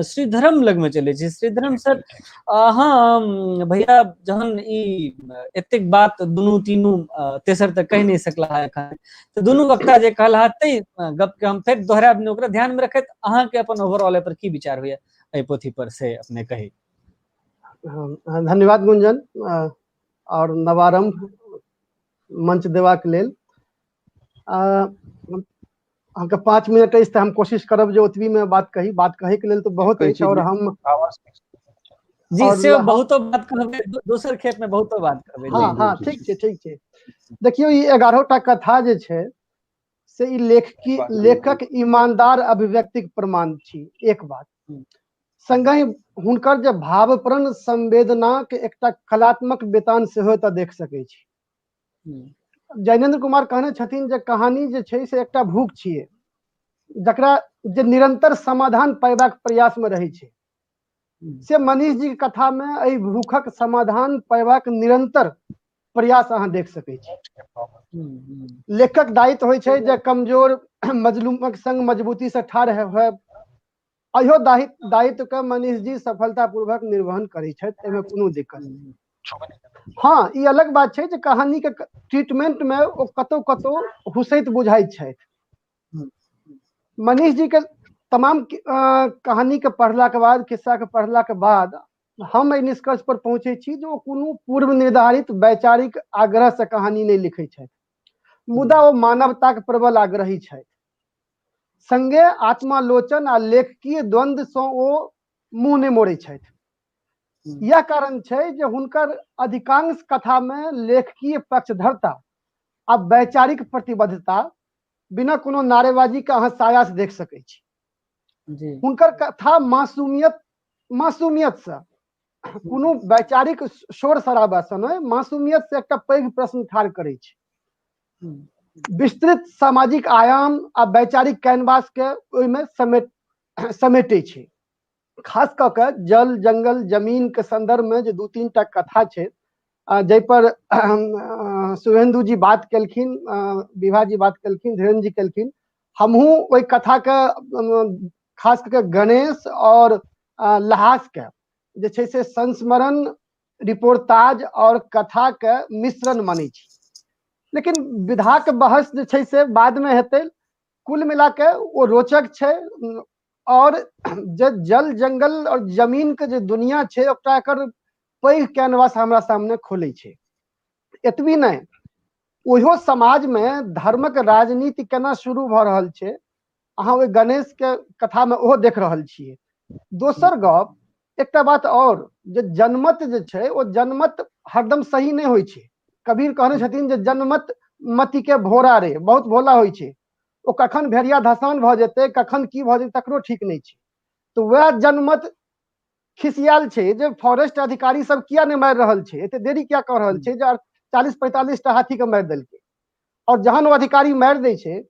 श्रीधरम लग में चले छी। श्रीधरम सर, हाँ भैया जहन ई एतेक बात दुनू तीनू तेसर तक कहि नहीं सकला है एखन, तो दुनू वक्ता जे कहला तै गप के हम फेर दोहराब ओकरा ध्यान में रखैत अहाँ के अपन ओवरऑल पर की विचार होइए एहि पोथी पर से अपने कही।
धन्यवाद गुंजन और नवारंभ मंच देवाक लेल। अहाँके 5 मिनट अछि तऽ हम कोशिश करब जे ओतबी में बात कहे के लेल तो बहुत अछि और हम
जी से बहुतो बात कहबे, दोसर खेप में बहुतो बात कहबे।
हाँ हाँ ठीक छै। देखियो ई 11टा कथा जे छै से ई लेखक ईमानदार अभिव्यक्तिक प्रमाण छी। एक बात संगहि हुनकर जे भावप्रण संवेदना के एकटा कलात्मक वेतान सेहो एतऽ देख सकै छी। जैनेन्द्र कुमार कहने छथिन जे कहानी जे छै से एकटा भूख छियै जकरा जे निरंतर समाधान पायबाक प्रयास में रहै छै। से मनीष जी के कथा में एहि भूखक समाधान पायबाक निरंतर प्रयास अहाँ देख सकै छी। लेखक दायित्व होइ छै जे कमजोर मजलूमक संग मजबूती से ठाढ़ है। अहियो दायित्व के मनीष जी सफलता पूर्वक निर्वहन करै छथि, एहिमे कोनो दिक्कत नहीं। हाँ ई अलग बात छै जे कहानी के ट्रीटमेंट में ओ कतौ हुसैत बुझाइत छथि। मनीष जी के तमाम कहानी के पढ़ला के बाद, किस्सा के पढ़ला के बाद हम एहि निष्कर्ष पर पहुंचे छी जो कोनो पूर्व निर्धारित वैचारिक आग्रह से कहानी नहीं लिखे छथि, मुदा वो मानवता के प्रबल आग्रही छथि। संगे आत्मालोचन आ लेखकीय द्वंद्व से ओ मुंह नहीं मोड़े छथि। यह कारण छै जे हुनकर अधिकांश कथा में लेखकीय पक्षधरता आ वैचारिक प्रतिबद्धता बिना कोनो नारेबाजी के अहाँ साया से देख सकै छी। हुनकर कथा मासूमियत से कोनो वैचारिक शोर शराबा से नहीं, मासूमियत से एक पैघ प्रश्न ठाढ़ करे छै। विस्तृत सामाजिक आयाम आ वैचारिक कैनवास के ओइमे समेटे छै। खास कऽ के जल जंगल जमीन के संदर्भ में जो 2-3 टा कथा छै जै पर शुभेन्दु जी बात केलखिन, विभा जी बात केलखिन, धीरेन्द्र जी केलखिन। हमहू ओइ कथा के खास करके गणेश और लहास के जे छै से संस्मरण, रिपोर्टाज और कथा के मिश्रण मानै छी। लेकिन विधा के बहस जे छै से बाद में हेतै। कुल मिला के वो रोचक छै और जे जल जंगल और जमीन के जे दुनिया छै ओकरा एकर पैघ कैनवास हमरा सामने खोले छै। एतबी नहीं, ओहो समाज में धर्मक राजनीति केना शुरू भ रहल छै अहाँ ओइ गणेश के कथा में ओहो देख रहल छियै। दोसर गप एकटा बात और, जे जनमत जे छै ओ जनमत हरदम सही नहीं होइ छै। कबीर कहने छथिन जे जनमत मति के भोरा रे, बहुत भोला होइ छै। ओ कखन भेड़िया धसान भ जेतै, कखन की भ जेतै तकरो ठीक नहीं छै। तो वह जनमत खिसियाल छै जे फॉरेस्ट अधिकारी सब किया नहीं मारि रहल छै, एते देरी क्या कर रहल छै जे 40-45 टा हाथी के मारि देलकै। और जहन वो अधिकारी मारि दै छै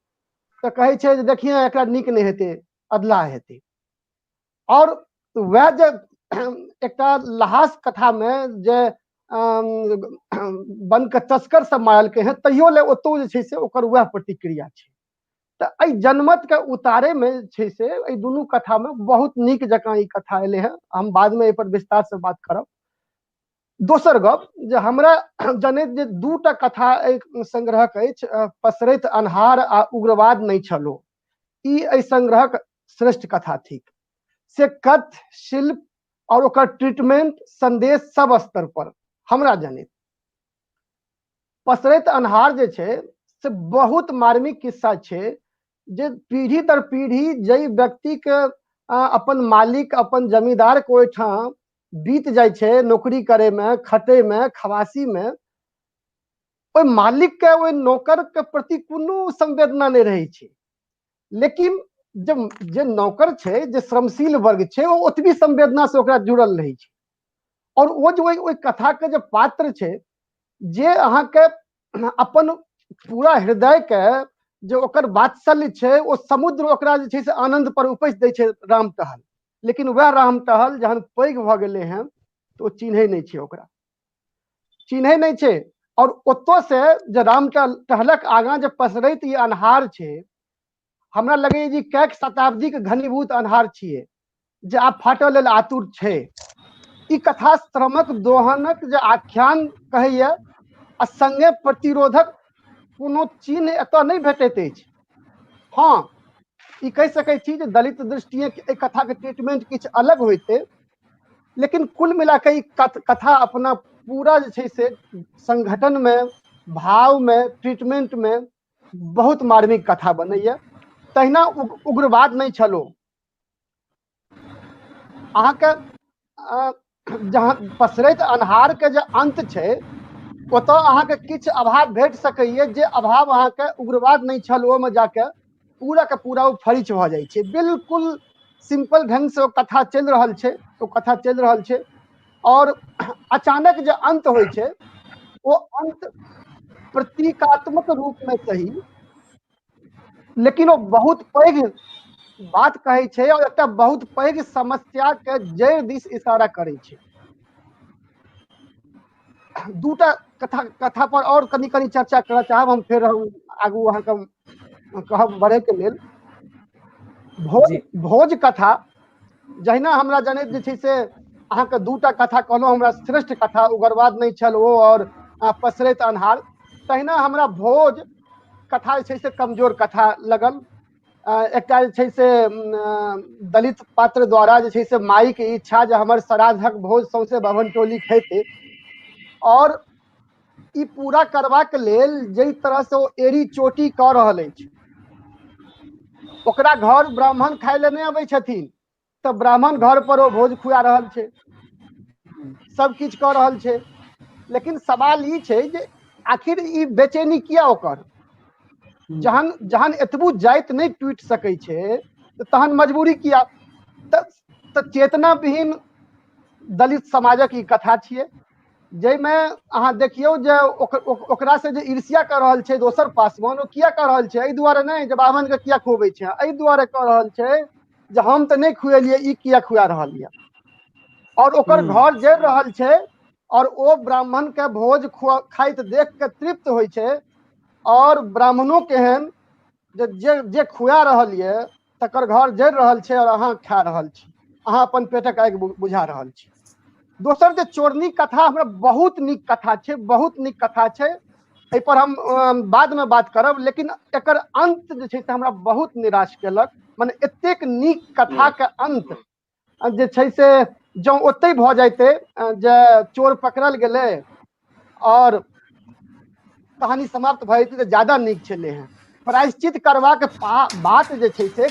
तो कहे छै जे देखिए एकरा नीक नहीं हेतै, अदला हेतै। और वह जे एकटा लहास कथा में जे वन के तस्कर सब मारलकै हैं, तैयो ले ओतौ जे छै से ओकर वह प्रतिक्रिया छै। तो एहि जनमत के उतारे में छै से एहि दुनू कथा में बहुत नीक जकाँ ई कथा एले हैं। हम बाद में एहि पर विस्तार से बात करब। दोसर गप जे हमरा जनैत जे 2 टा कथा संग्रहक अछि, पसरैत अन्हार आ उग्रवाद नहीं छलो, ई एहि संग्रहक श्रेष्ठ कथा थिक। से कथ, शिल्प और ओकर ट्रीटमेंट, संदेश सब स्तर पर हमरा जनैत पसरैत अन्हार जे छै से बहुत मार्मिक किस्सा छै, जे पीढ़ी दर पीढ़ी जई व्यक्ति के अपन मालिक, अपन जमींदार के ओहिठाम बीत जाय छै नौकरी करे में, खटे में, खवासी में, ओइ मालिक के ओइ नौकर के प्रति कोनो संवेदना नहीं रहे छै। लेकिन जब जे नौकर छै, जे श्रमशील वर्ग छै, वो ओतबी संवेदना से ओकरा जुड़ल रहे छै। और वो जो ओइ कथा के जे पात्र छै, जे अहाँ के अपन पूरा हृदय के जे ओकर वात्सल्य छै, ओ समुद्र ओकरा जे छै से आनंद पर उपैछ दै छै राम टहल। लेकिन वह राम टहल जहन पैघ भ गेले हैं तो चिन्है नहीं छै, ओकरा चिन्है नहीं छै। और ओतो से जे राम टहलक आगा जे पसरैत ई अन्हार छै, हमरा लगैए जे कैक शताब्दी के घनीभूत अन्हार छियै जे आब फाटल लेल आतुर छै। ई कथा श्रमक दोहनक जे आख्यान कहैया आ संगे प्रतिरोधक कोनो चिन्ह एतऽ नहीं भेटैत अछि। हाँ, ई कहि सकै छी जे दलित दृष्टिए एहि कथा के ट्रीटमेंट किछु अलग होइते, लेकिन कुल मिला के ई कथा अपना पूरा जे छै से संगठन में, भाव में, ट्रीटमेंट में बहुत मार्मिक कथा बनैया। तहिना उग्रवाद नहीं छलो। अहाँ के जहाँ पसरैत अन्हार के जे अंत छै, ओतऽ अहाँ के किछु अभाव भेट सकैया, जे अभाव अहाँ के उग्रवाद नहीं छलो में जाके पूरा के पूरा वो फरिच भ जाय छै। बिल्कुल सिंपल ढंग से वो कथा चल रहल छै, वो कथा चल रहल छै। और अचानक जे अंत होइ छै, वो अंत प्रतीकात्मक रूप में सही, लेकिन वो बहुत पैघ बात कहै छै और एकटा बहुत पैघ समस्या के जड़ दिस इशारा करे छै। 2 टा कथा पर और कनी चर्चा करना चाहब हम, फिर हम आगू अहाँ के कहब बढ़े के लेल। भोज कथा जहिना हमरा जनैत जे छै से अहाँ के 2 टा कथा कहलहुँ हमरा श्रेष्ठ कथा, उग्रवाद नहीं छल ओ और पसरैत अन्हार, तहिना हमरा भोज कथा जे छै से कमजोर कथा लगल। एकटा जे छै से दलित पात्र द्वारा जे छै से माई के इच्छा जे हमर श्राद्धक भोज सौंसे भवन टोली खैते, और ई पूरा करबा के लेल जई तरह से ओ एड़ी चोटी क रहल अछि, ओकरा घर ब्राह्मण खाय ले नहीं अबै छथिन, तो ब्राह्मण घर पर वो भोज खुआ रहल छै, सब किछ क रहल छै। लेकिन सवाल ई छै जे आखिर ई बेचैनी किया ओकर, जहन एतबू जाइत नहीं टूट सकै छै तहन मजबूरी किया तो चेतना विहीन दलित समाजक ई कथा छियै जाहिमे अहाँ देखियौ जे ओकरा से जे ईर्ष्या कर रहल छै दोसर पासवान ओ किया कर रहल छै एहि दुआरे नहीं जे ब्राह्मण के किया खुआबै छै एहि दुआरे कर रहल छै जे हम तो नहीं खुएलिए ई किया खुआ रहल ये और ओकर घर जड़ रहल छै और ओ ब्राह्मण के भोज खाइत देख के तृप्त होइ छै और ब्राह्मणों केहन जे जे खुआ रहल ये तकर घर जड़ रहल छै और अहाँ खा रहल छी अहाँ अपन पेटक आगि बुझा रहल छी। दोसर जे चोरनी कथा हमरा बहुत नीक कथा छै बहुत नीक कथा छै एहि पर हम बाद में बात करब लेकिन एकर अंत जे छै से हमरा बहुत निराश केलक माने एतेक नीक कथा के अंत जे छै से जँ ओतै भऽ जाइते जे चोर पकड़ल गेलै और कहानी समाप्त भऽ जेतै तऽ ज्यादा नीक छलै हैं। प्रायश्चित करबाक बात जे छै से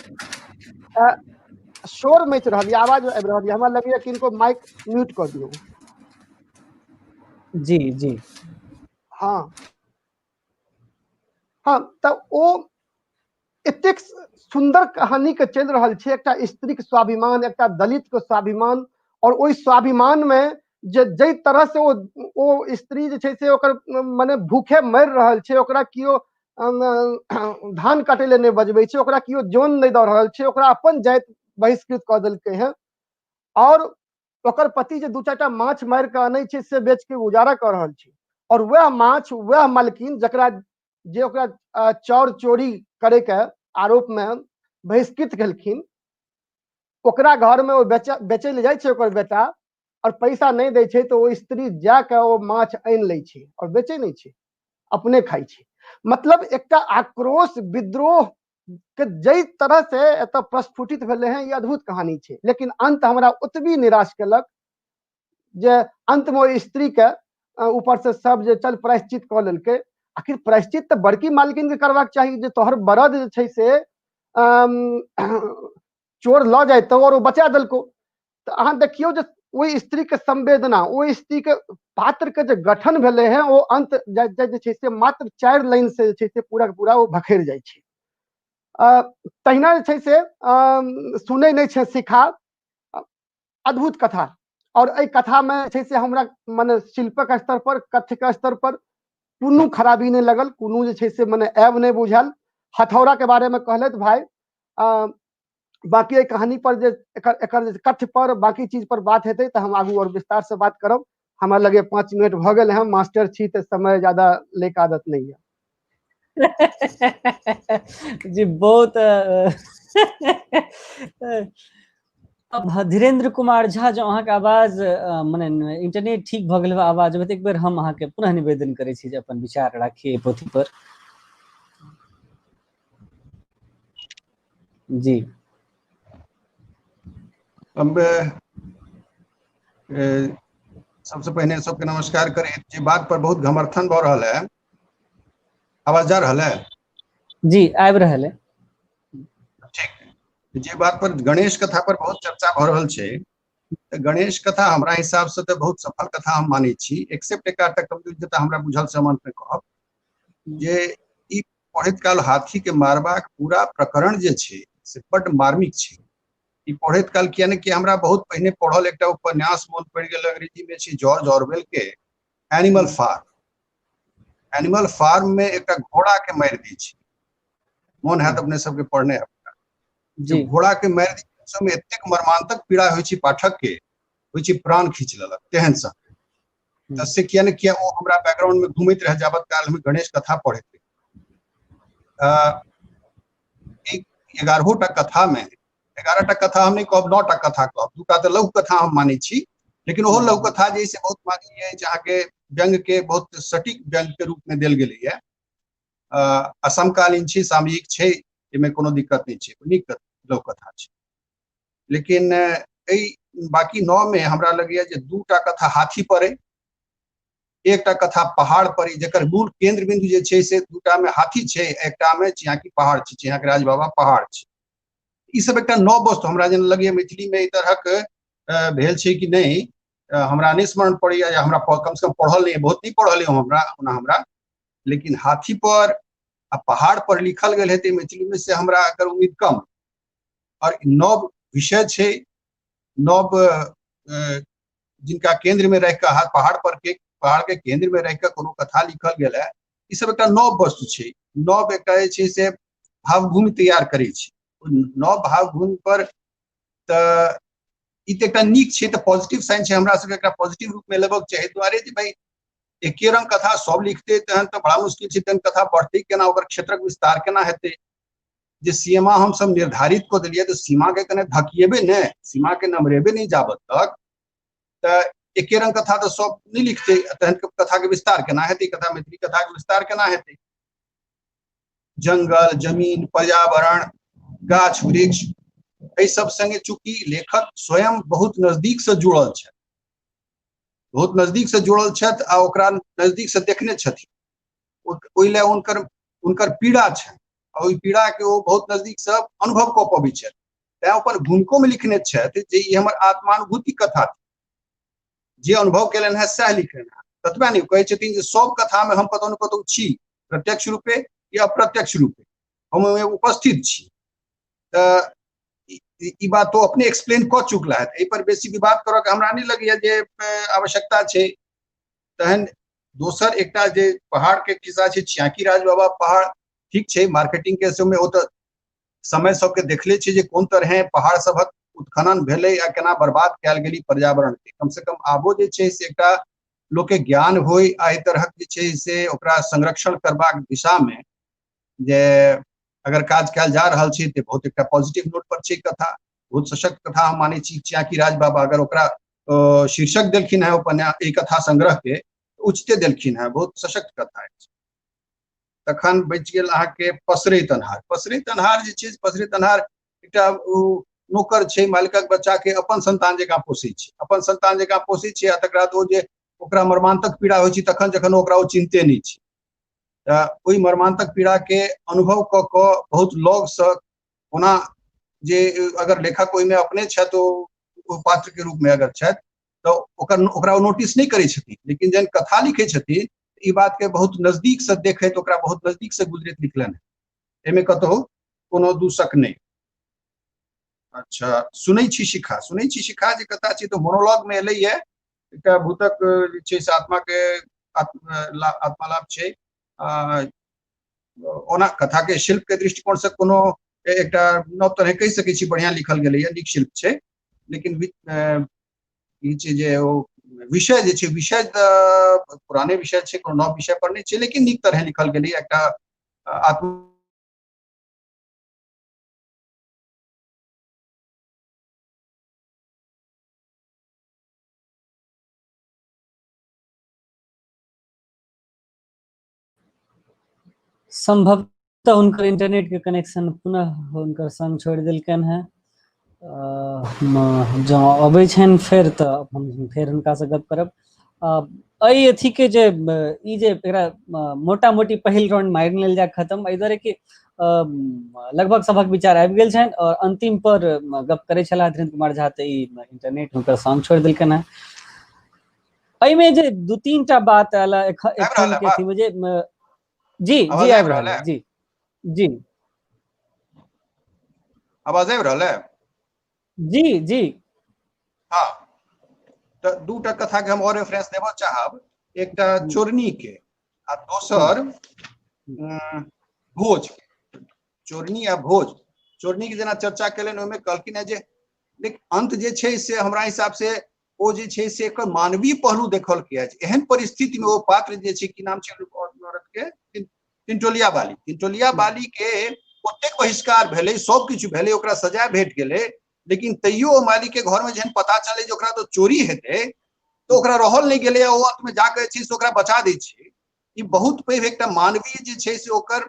शोर मचि रहल यऽ आवाज आबि रहल यऽ हमरा लगैया किनको माइक म्यूट कऽ दियौ।
जी जी
हाँ हाँ तऽ ओ एतेक सुंदर कहानी के चलि रहल छै एकटा स्त्री के स्वाभिमान एकटा दलित के स्वाभिमान और ओहि स्वाभिमान में जे जै तरह से ओ स्त्री जे छै से ओकर माने भूखे मरि रहल छै ओकरा कियो धान काटे ले नहीं बजबै छै ओकरा कियो जौन नहीं दऽ रहल छै ओकरा अपन जाति बहिष्कृत कऽ देलकै हैं और ओकर पति जे दू चारिटा माछ मारि के आनै छै से बेच के गुजारा कऽ रहल छै और वह माछ वह मालकिन जकरा जे ओकरा चोर चोरी करे के आरोप में बहिष्कृत केलखिन ओकरा घर में बेचे ले जाइ छै ओकर बेटा और पैसा नहीं दै छै तो वो स्त्री जाके वो माछ आनि लै छै और बेचे नहीं छै अपने खाई छै। मतलब एकटा आक्रोश विद्रोह के जै तरह से एतऽ प्रस्फुटित भेले हैं ये अद्भुत कहानी छै लेकिन अंत हमरा ओतबी निराश केलक जे अंत में स्त्री के ऊपर से सब जे चल प्रायश्चित कऽ लेलकै आखिर प्रायश्चित तो बड़की मालकिन के करबाक चाही जे तोहर बरद जे छै से चोर लऽ जाइतौ और बचा देलको तो अहाँ देखियौ जे ओहि स्त्री के संवेदना ओहि स्त्री के पात्र के जे गठन भेले हैं वो अंत जे छै से मात्र 4 लाइन से जे छै से पूरा पूरा वो भखरि जाइ छै। तहिना जे छै से सुनै नहीं छै सिखा अद्भुत कथा और एहि कथा में छै से हमरा माने शिल्पक स्तर पर कथ्य के स्तर पर कोनो खराबी नहीं लगल कोनो जे छै से माने ऐब नहीं बुझायल। हथौड़ा के बारे में कहलथि भाई बाकी एहि कहानी पर जे एकर कथ्य पर बाकी चीज पर बात हेतै तऽ हम आगू और विस्तार से बात करब। हमरा लगे 5 मिनट भऽ गेल हैं मास्टर छी तऽ समय ज्यादा ले के आदत नहीं है।
जी बहुत अब धीरेन्द्र कुमार झा जो अहाँ के आवाज माने इंटरनेट ठीक भऽ गेल आवाज में एक बेर हम अहाँ के पुनः निवेदन करै छी जे अपन विचार राखिए पोथी पर। जी
अब सबसे पहले सबके नमस्कार करें जे बात पर बहुत घमर्थन भऽ रहल है आवाज जा रहल है
जी आबि रहल है
ठीक जे बात पर गणेश कथा पर बहुत चर्चा भऽ रहल छै गणेश कथा हमरा हिसाब से तो बहुत सफल कथा हम मानै छी एक्सेप्ट एक जतऽ हमरा बुझल सम्बन्ध में कहब जे ई पढ़ैत काल हाथी के मारबाक पूरा प्रकरण जे छै से बड्ड मार्मिक छै। ई पढ़ैत काल किया कि हमरा बहुत पहिने पढ़ल एकटा उपन्यास मोन पड़ि गेल अंग्रेजी में छै जॉर्ज ऑरवेल के एनिमल फार्म में एकटा घोड़ा के मारि दै छै मोन हैत अपने सबके पढ़ने अपना घोड़ा के मारि दै समय एतेक मर्मांतक पीड़ा होइ छै पाठक के होइ छै प्राण खींच लेलक तेहन सा से किया ने किया ओ हमरा बैकग्राउंड में घूमैत रह जाबत काल में गणेश कथा पढ़ैत एक 11टा कथा में 11टा कथा हम नहीं कहब 9टा कथा कहब 2टा तो लघु कथा हम मानै छी लेकिन ओहो लघु कथा जैसे बहुत मानी है जहाँ के व्यंग के बहुत सटीक व्यंग के रूप में देल गेलै है असमकालीन छै सामयिक छै एमे कोनो दिक्कत नहीं छै नीक लघु कथा छै लेकिन बाकी 9 में हमरा लगैया जे 2टा कथा हाथी पर है एकटा कथा पहाड़ पर जकर मूल केंद्र बिंदु जे छै से 2टा में हाथी छै एकटा में चियाकी पहाड़ छै चियाकी राज बाबा पहाड़ छै ई सब एकटा नव वस्तु हमरा जेना लगैया मैथिली में ई तरहक भेल छै कि नहीं हमरा नहीं स्मरण पड़ैया या हमरा कम से कम पढ़ल नहीं बहुत नहीं पढ़ल हमरा लेकिन हाथी पर आ पहाड़ पर लिखल गेल हेतै मैथिली में से हमरा अगर उम्मीद कम और नव विषय छे, नव जिनका केंद्र में रह के पहाड़ के केंद्र में रह के कोनो कथा लिखल गेल है, ई सब एक नव वस्तु छे। नव एक से भावभूमि तैयार करे छे, नव भावभूमि पर त ई त एकटा नीक छे, त पॉजिटिव साइन छे, हमरा सबके एकटा पॉजिटिव रूप में लेबक चाही। दुआरे जे भाई एके रंग कथा सब लिखते तहन त बड़ा मुश्किल छे, तहन कथा बढ़ते केना, ओकर क्षेत्रक विस्तार केना हेतै। जे सीमा हम सब निर्धारित कर दिलिए तो सीमा के कने धकिएबे ने, सीमा के नमरेबे नहीं जाबत तक त एके रंग कथा तो सब नहीं लिखते, तहन कथा के विस्तार केना हेतै, कथा मैथिली कथा के विस्तार केना हेतै। जंगल जमीन पर्यावरण गाछ वृक्ष एहि सब संगे चूंकि लेखक स्वयं बहुत नजदीक से जुड़ल छथि, बहुत नजदीक से जुड़ल छथि आ ओकरा नजदीक से देखने छथिन, ओहि ले उनकर पीड़ा छै, ओहि पीड़ा के ओ बहुत नजदीक से अनुभव कऽ पबै छथि। तैं अपन भूमिको में लिखने छथि जे ई हमर आत्मानुभूति कथा थी, जे अनुभव केलनि है सएह लिखने है। ततबे नहीं कहै छथिन जे सब कथा में हम कतौ न कतौ छी, प्रत्यक्ष रूपे या अप्रत्यक्ष रूपे हम ओहिमे उपस्थित छी। त ई बात तो अपने एक्सप्लेन कऽ चुकला है, एहि पर बेसी विवाद करऽ के हमरा नहीं लगैया जे आवश्यकता छै। तहन दोसर एकटा जे पहाड़ के खिस्सा छै, छियाकी राज बाबा पहाड़ ठीक छै, मार्केटिंग के समय ओ तऽ समय सबके देखले छै जे कोन तरह पहाड़ सबक उत्खनन भेलै आ केना बर्बाद कयल गेली पर्यावरण के। कम से कम आबो जे छै से एकटा लोक के ज्ञान होय आ एहि तरहक जे छै से ओकरा संरक्षण करबाक दिशा में जे अगर काज कयल जा रहल छै तऽ बहुत एकटा पॉजिटिव नोट पर छै कथा, बहुत सशक्त कथा हम मानै छी। छियाकी राज बाबा अगर ओकरा शीर्षक देलखिन है उपन्यास ई कथा संग्रह के, उचिते देलखिन है, बहुत सशक्त कथा है। तखन बचि गेल अहाँके पसरैत अन्हार। पसरैत अन्हार जे छै, पसरैत अन्हार एकटा नौकर छै, मालिकक बच्चा के अपन संतान जकाँ पोषै छै, अपन संतान जकाँ पोषै छै, आ तकरा बाद ओ जे ओकरा मर्मान्तक पीड़ा होइ छै तखन जखन ओकरा ओ चिन्हते नहीं छै, ओहि मर्मान्तक पीड़ा के अनुभव कऽ कऽ बहुत लग से ओना जे अगर लेखक ओहिमे अपने छथि ओ पात्र के रूप में अगर छथि तो ओकरा नोटिस नहीं करै छथिन, लेकिन जहन कथा लिखै छथिन ई बात के बहुत नजदीक से देखैत ओकरा बहुत नजदीक से गुजरैत लिखलनि है, एहिमे कतहु कोनो दू शक नहीं। अच्छा, सुनै छी शिखा जे कथा छै तो मोनोलॉग में एलै है, एकटा भूतक जे छै से आत्मा के आत्मालाप छै। ओना कथा के शिल्प के दृष्टिकोण से कोनो एकटा नव तरह कहि सकै छी बढ़िया लिखल गेलै है, नीक शिल्प छै। लेकिन ई छै जे ओ विषय जे छै, विषय पुराने विषय छै, कोनो नव विषय पर नहीं छै, लेकिन नीक तरह लिखल गेलै एकटा आत्मा
संभवतः उनकर इंटरनेट के कनेक्शन पुनः उनकर संग छोड़ दिलकन है। जँ अबै छनि फेर तऽ हम फेर हुनका से गप करब। एहि अथी के जे ई जे एकरा मोटा मोटी पहिल राउंड मारि लेल जाय खत्म, एहि दुआरे कि लगभग सबक विचार आबि गेल छनि और अंतिम पर गप करे छलाह धीरेन्द्र कुमार झा तऽ ई इंटरनेट हुनकर संग छोड़ दिलकन है। एहिमे जे दू तीन टा बात आयल एखन के अथी में जे जी आबि रहल है, जी
आवाज आबि रहल है,
जी
हाँ। तो दूटा कथा के हम और रेफरेंस देबऽ चाहब, एकटा चोरनी के आ दोसर भोज। चोरनी आ भोज, चोरनी के जेना चर्चा केलनि ओहिमे कहलखिन है जे अंत जे छै से हमरा हिसाब से ओ जे छै से एकर मानवीय पहलू देखल के अछि। एहन परिस्थिति में ओ पात्र जे छै की नाम छै औरत के, टिंटोलिया बाली के ओतेक बहिष्कार भेलै, सब किछु भेलै, ओकरा सजा भेट गेलै, लेकिन तैयो ओ मालिक के घर में जहन पता चले जे ओकरा तो चोरी हेतै तो ओकरा रहल नहीं गेलै, ओ अंत में जाके छै से ओकरा बचा दै छै। ई बहुत पैघ एकटा मानवीय जे छै से ओकर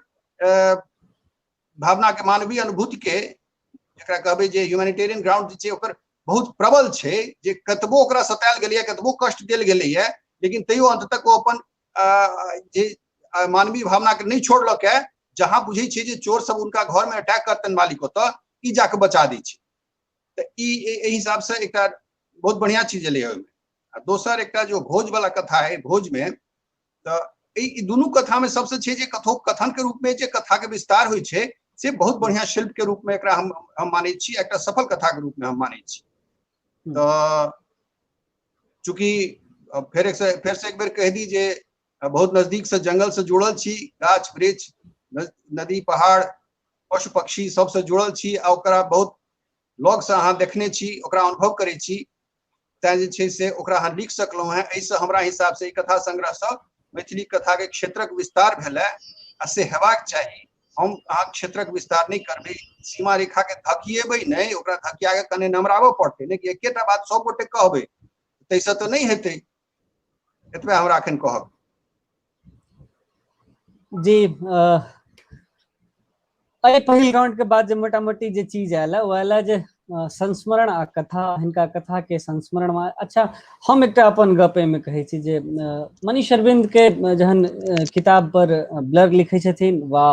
भावना के, मानवीय अनुभूति के जकरा कहबै जे ह्यूमैनिटेरियन ग्राउंड जे छै ओकर बहुत प्रबल छै, जे कतबो ओकरा सतायल गेलैया, कतबो कष्ट देल गेलैया, लेकिन तैयो अंत तक ओ अपन जे मानवीय भावना के नहीं छोड़लक है। जहां बुझे छै जे चोर सब उनका घर में अटैक करतन मालिक ओतऽ, ई जाके बचा दै छै। तऽ ई हिसाब से एकटा बहुत बढ़िया चीज एलै ओहिमे। दोसर एकटा जो भोज वाला कथा है, भोज में तऽ ई दुनू कथा में सबसे छै जे कथोपकथन के रूप में जे कथा के विस्तार होइ छै से बहुत बढ़िया शिल्प के रूप में एकरा हम मानै छी, एकटा सफल कथा के रूप में हम मानै छी। तो चूंकि फिर से एक बेर कह दी जे बहुत नजदीक से जंगल से जुड़ल छी, गाछ वृक्ष नदी पहाड़ पशु पक्षी सबसे जुड़ल छी, आ ओकरा बहुत लग से अहाँ देखने छी, ओकरा अनुभव करे छी, तैं जे छै से ओकरा अहाँ लिख सकलहुँ हैं। एहिसँ हमरा हिसाब से ई कथा संग्रह से मैथिली कथा के क्षेत्रक विस्तार भेलै, आ से हेबाक चाही। हम अहाँ क्षेत्रक विस्तार नहीं करबै, सीमा रेखा के धकिएबै नहीं, ओकरा धकिया के कने नमराबऽ पड़तै, नहीं कि एकेटा बात सब गोटे कहबै तैसे तो नहीं हेतै। एतबे हमरा एखन कहब।
जी अरे पहिल राउंड के बाद जो मोटा मोटी जो चीज आयल वो आयल जे संस्मरण आ कथा, हिनका कथा के संस्मरण में। अच्छा हम एक अपन गप में कहे छी जे मनीष अरविंद के जहन किताब पर ब्लर लिखे छथिन वा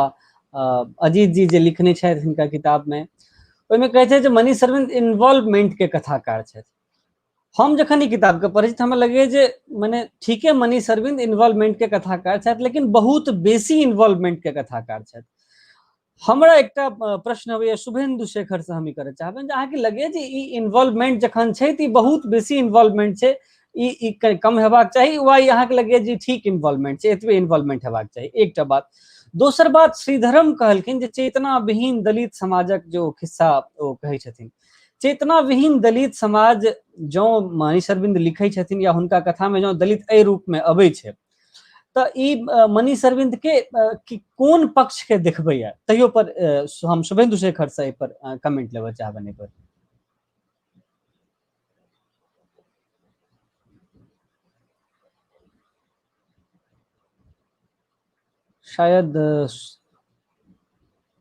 अजीत जी जे लिखने छथि हिनका किताब में, ओहिमे कहै छै जे मनीष अरविंद इन्वॉल्वमेंट के कथाकार छथि। हम जखन ई किताब के पढ़े हमें लगे जे माने ठीके मनीष अरविंद इन्वॉल्वमेंट के कथाकार छथि, लेकिन बहुत बेसी इन्वॉल्वमेंट के कथाकार छथि। हमरा एकटा प्रश्न होइए शुभेन्दु शेखर से हम ई करे चाहबनि जे अहाँके लगे जे ई इन्वॉल्वमेंट जखन छै तऽ बहुत बेसी इन्वॉल्वमेंट छै, ई कम हेबाक चाही, वा अहाँके लगे जे ठीक इन्वॉल्वमेंट छै, एतबे इन्वॉल्वमेंट हेबाक चाही? एकटा बात। दोसर बात, श्रीधरम कहलखिन जे चेतना विहीन दलित समाजक जो खिस्सा ओ कहै छथिन, चेतना विहीन दलित समाज जो मनीष अरविंद लिखै छथिन या हुनका कथा में जो दलित एहि रूप में अबै छै, तो ई मनीष अरविंद के कोन पक्ष के देखबै है, तैयो पर हम शुभेन्दु शेखर से पर कमेंट लेबऽ चाहबनि पर। शायद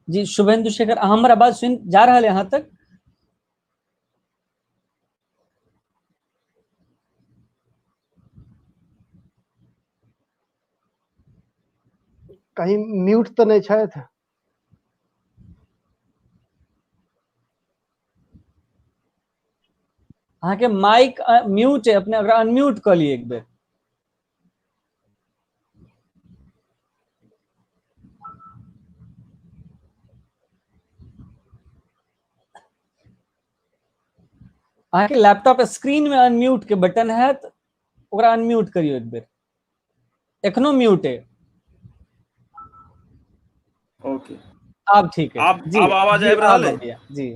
जी शुभेन्दु शेखर हमारा बात सुन जा रहा है यहाँ तक?
कहीं म्यूट तो नहीं छथि?
अहाँ के माइक म्यूट है, अपने अगर अनम्यूट कर लिए एक बेर। अहाँ के लैपटॉप स्क्रीन में अनम्यूट के बटन है, तो ओकरा अनम्यूट करियो एक बेर। एखनो म्यूट है।
ओके
अब ठीक है।
अब आवाज आबि रहल है
जी।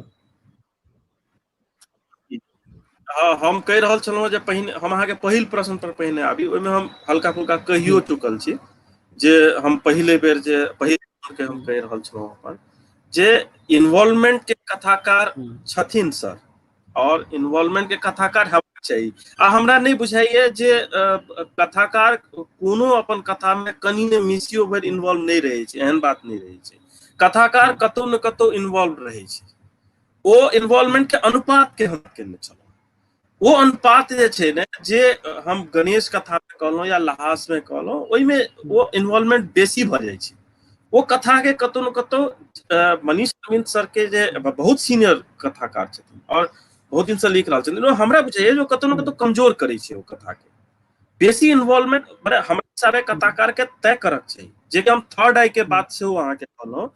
हाँ, हम कह रहल छलहुँ जे पहिने हम अहाँके पहिल प्रश्न पर पहिने आबी, ओहिमे हम हल्का फुल्का कहियो चुकल छी जे हम पहले बेर जे पहिल के हम कह रहल छलहुँ अपन जे इन्वॉल्वमेंट के कथाकार छथिन सर, और इन्वॉल्वमेंट के कथाकार हेबाक चाही। आ हमरा नहीं बुझाइए जे कथाकार कोनो अपन कथा में कनी ने मिसियो भर इन्वॉल्व नहीं रहे छै, एहन बात नहीं रहे छै। कथाकार कतौ न कतौ इन्वॉल्व रहे छै, ओ इन्वॉल्वमेंट के अनुपात के हम केने छलहुँ। वो अनुपात जे छै ने, जे हम गणेश कथा में कहलहुँ या लहास में कहलहुँ, ओहिमे वो इन्वॉल्वमेंट बेसी भऽ जाइ छै। वो कथा के कतौ न कतौ मनीष अरविंद सर के जे बहुत सीनियर कथाकार छथिन और बहुत दिन से लिख रहल छथिन, हमरा बुझाइए जो कतौ न कतौ कमजोर करे छै वो कथा के। बेसी इन्वॉल्वमेंट हमरा हिसाबे कथाकार के तय करक चाहिए, जे कि हम थर्ड आई के बात से अहाँ के कहलहुँ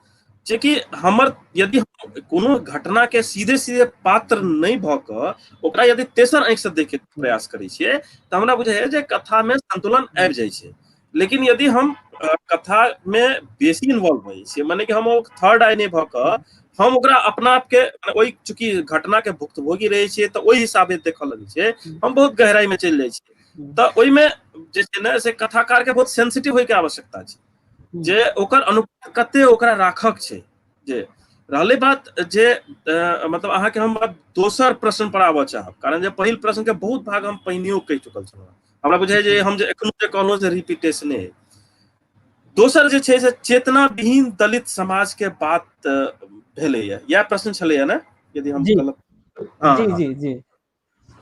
जे कि हमर यदि कोनो घटना के सीधे सीधे पात्र नहीं भ क ओकरा यदि तेसर आंखि से देखे के प्रयास करै छियै तऽ हमरा बुझाइए जे कथा में संतुलन आबि जाइ छै। लेकिन यदि हम कथा में बेसी इन्वॉल्व हो जाइए, माने कि हम थर्ड आई नहीं भ क हम ओकरा अपना आप के ओहि चूंकि घटना के भुक्तभोगी रहे छियै तऽ ओहि हिसाबे देखऽ लगे छियै, हम बहुत गहराई में चलि जाइ छियै। तऽ ओहिमे जे छै ने से कथाकार के बहुत सेंसिटिव होय के आवश्यकता छै, जे ओकर अनुपात कते ओकरा राखक छै। जे रहले बात जे मतलब अहाँ के हम दोसर प्रश्न पर आबऽ चाहब, कारण जे पहिल प्रश्न के बहुत भाग हम पहिनियो कहि चुकल छलहुँ। हमरा बुझाइए जे हम जे एखनो जे कहलहुँ से रिपीटेशने है। दोसर जे छै से चेतना विहीन दलित समाज के बात भेलैया, यह प्रश्न छलैया ने, यदि हम गलत? हाँ
जी जी जी।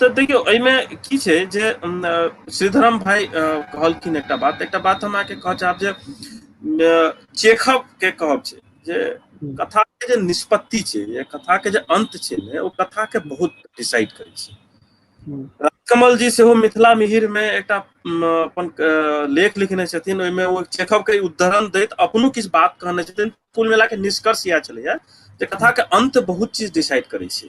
तो देखियो एहिमे की छै जे श्रीधरम भाई कहलखिन एकटा बात हम अहाँके कहऽ चाहब जे चेखव के कहब छै जे कथा के जे निष्पत्ति छै, कथा के जे अंत छै ने, ओ कथा के बहुत डिसाइड करे छै। कमल जी सेहो मिथिला मिहिर में एकटा अपन लेख लिखने छथिन, ओहिमे ओ चेखव के उदाहरण दैत अपनो किछु बात कहने छथिन। कुल मिला के निष्कर्ष इएह छलैया जे कथा के अंत बहुत चीज डिसाइड करै छै।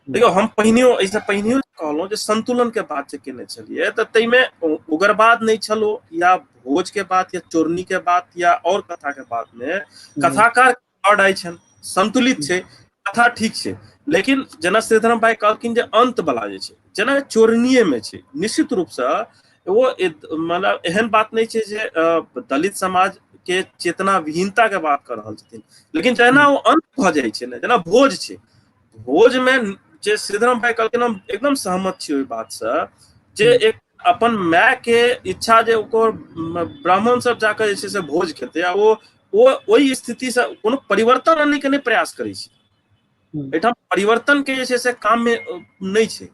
देखियो हम पहिनियो ऐसे पहिनियो कहलहुँ जे संतुलन के बात जे केने छलियै तऽ ताहिमे उग्रवाद नहीं छलो या भोज के बात या चोरनी के बात या और कथा के बात में कथाकार बड़ आइ छन, संतुलित छै, कथा ठीक छै। लेकिन जेना श्रीधरम भाई कहलखिन जे अंत वाला जे छै जेना चोरनिये में छै, निश्चित रूप से वो मतलब एहन बात नहीं छै जे दलित समाज के चेतना विहीनता के बात कर रहल छथिन, लेकिन जेना वो अंत भ जाइ छै ने, जेना भोज छै, भोज में जे श्रीधरम भाई कहलखिन हम एकदम सहमत छी ओहि बात से जे एक अपन माय के इच्छा जे ओकर ब्राह्मण सब जाकर जे छै से भोज खेतै आ वो ओहि स्थिति से कोनो परिवर्तन आने के नहीं प्रयास करै छै। एहिठाम परिवर्तन के जे छै से काम में नहीं छै,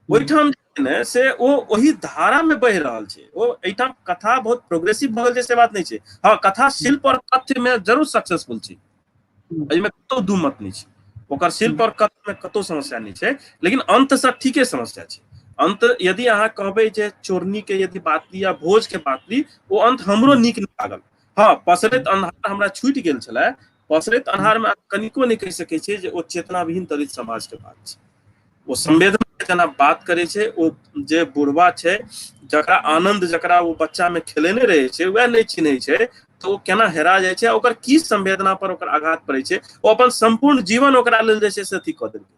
ओहिठाम ने से वो वही धारा में बह रहल छै। वो एहिठाम कथा बहुत प्रोग्रेसिव भ गेल छै से बात नहीं छै। हाँ, कथा शिल्प और कथ्य में जरूर सक्सेसफुल छै, एहिमे कतौ दू मत नहीं छै। ओकर शिल्प और कथ्य में कतौ समस्या नहीं छै, लेकिन अंत से ठीके समस्या छै। अंत यदि अहाँ कहबै जे चोरनी के यदि बात ली या भोज के बात ली, वो अंत हमरो नीक नहीं लागल। हाँ, पसरैत अन्हार हमरा छूटि गेल छलै, पसरैत अन्हार में कनिको नहीं कहि सकै छै जे ओ चेतना विहीन दलित समाज के बात छै। वो संवेदना के जेना बात करे छै, ओ जे बुढ़वा छै जकरा आनंद जकरा वो बच्चा में खेलेने रहे छै वह नहीं चिन्है छै तो वो केना हेरा जाइ छै, ओकर की संवेदना पर ओकर आघात पड़ै छै। वो अपन संपूर्ण जीवन ओकरा लेल जे छै से अथी कऽ देलकै,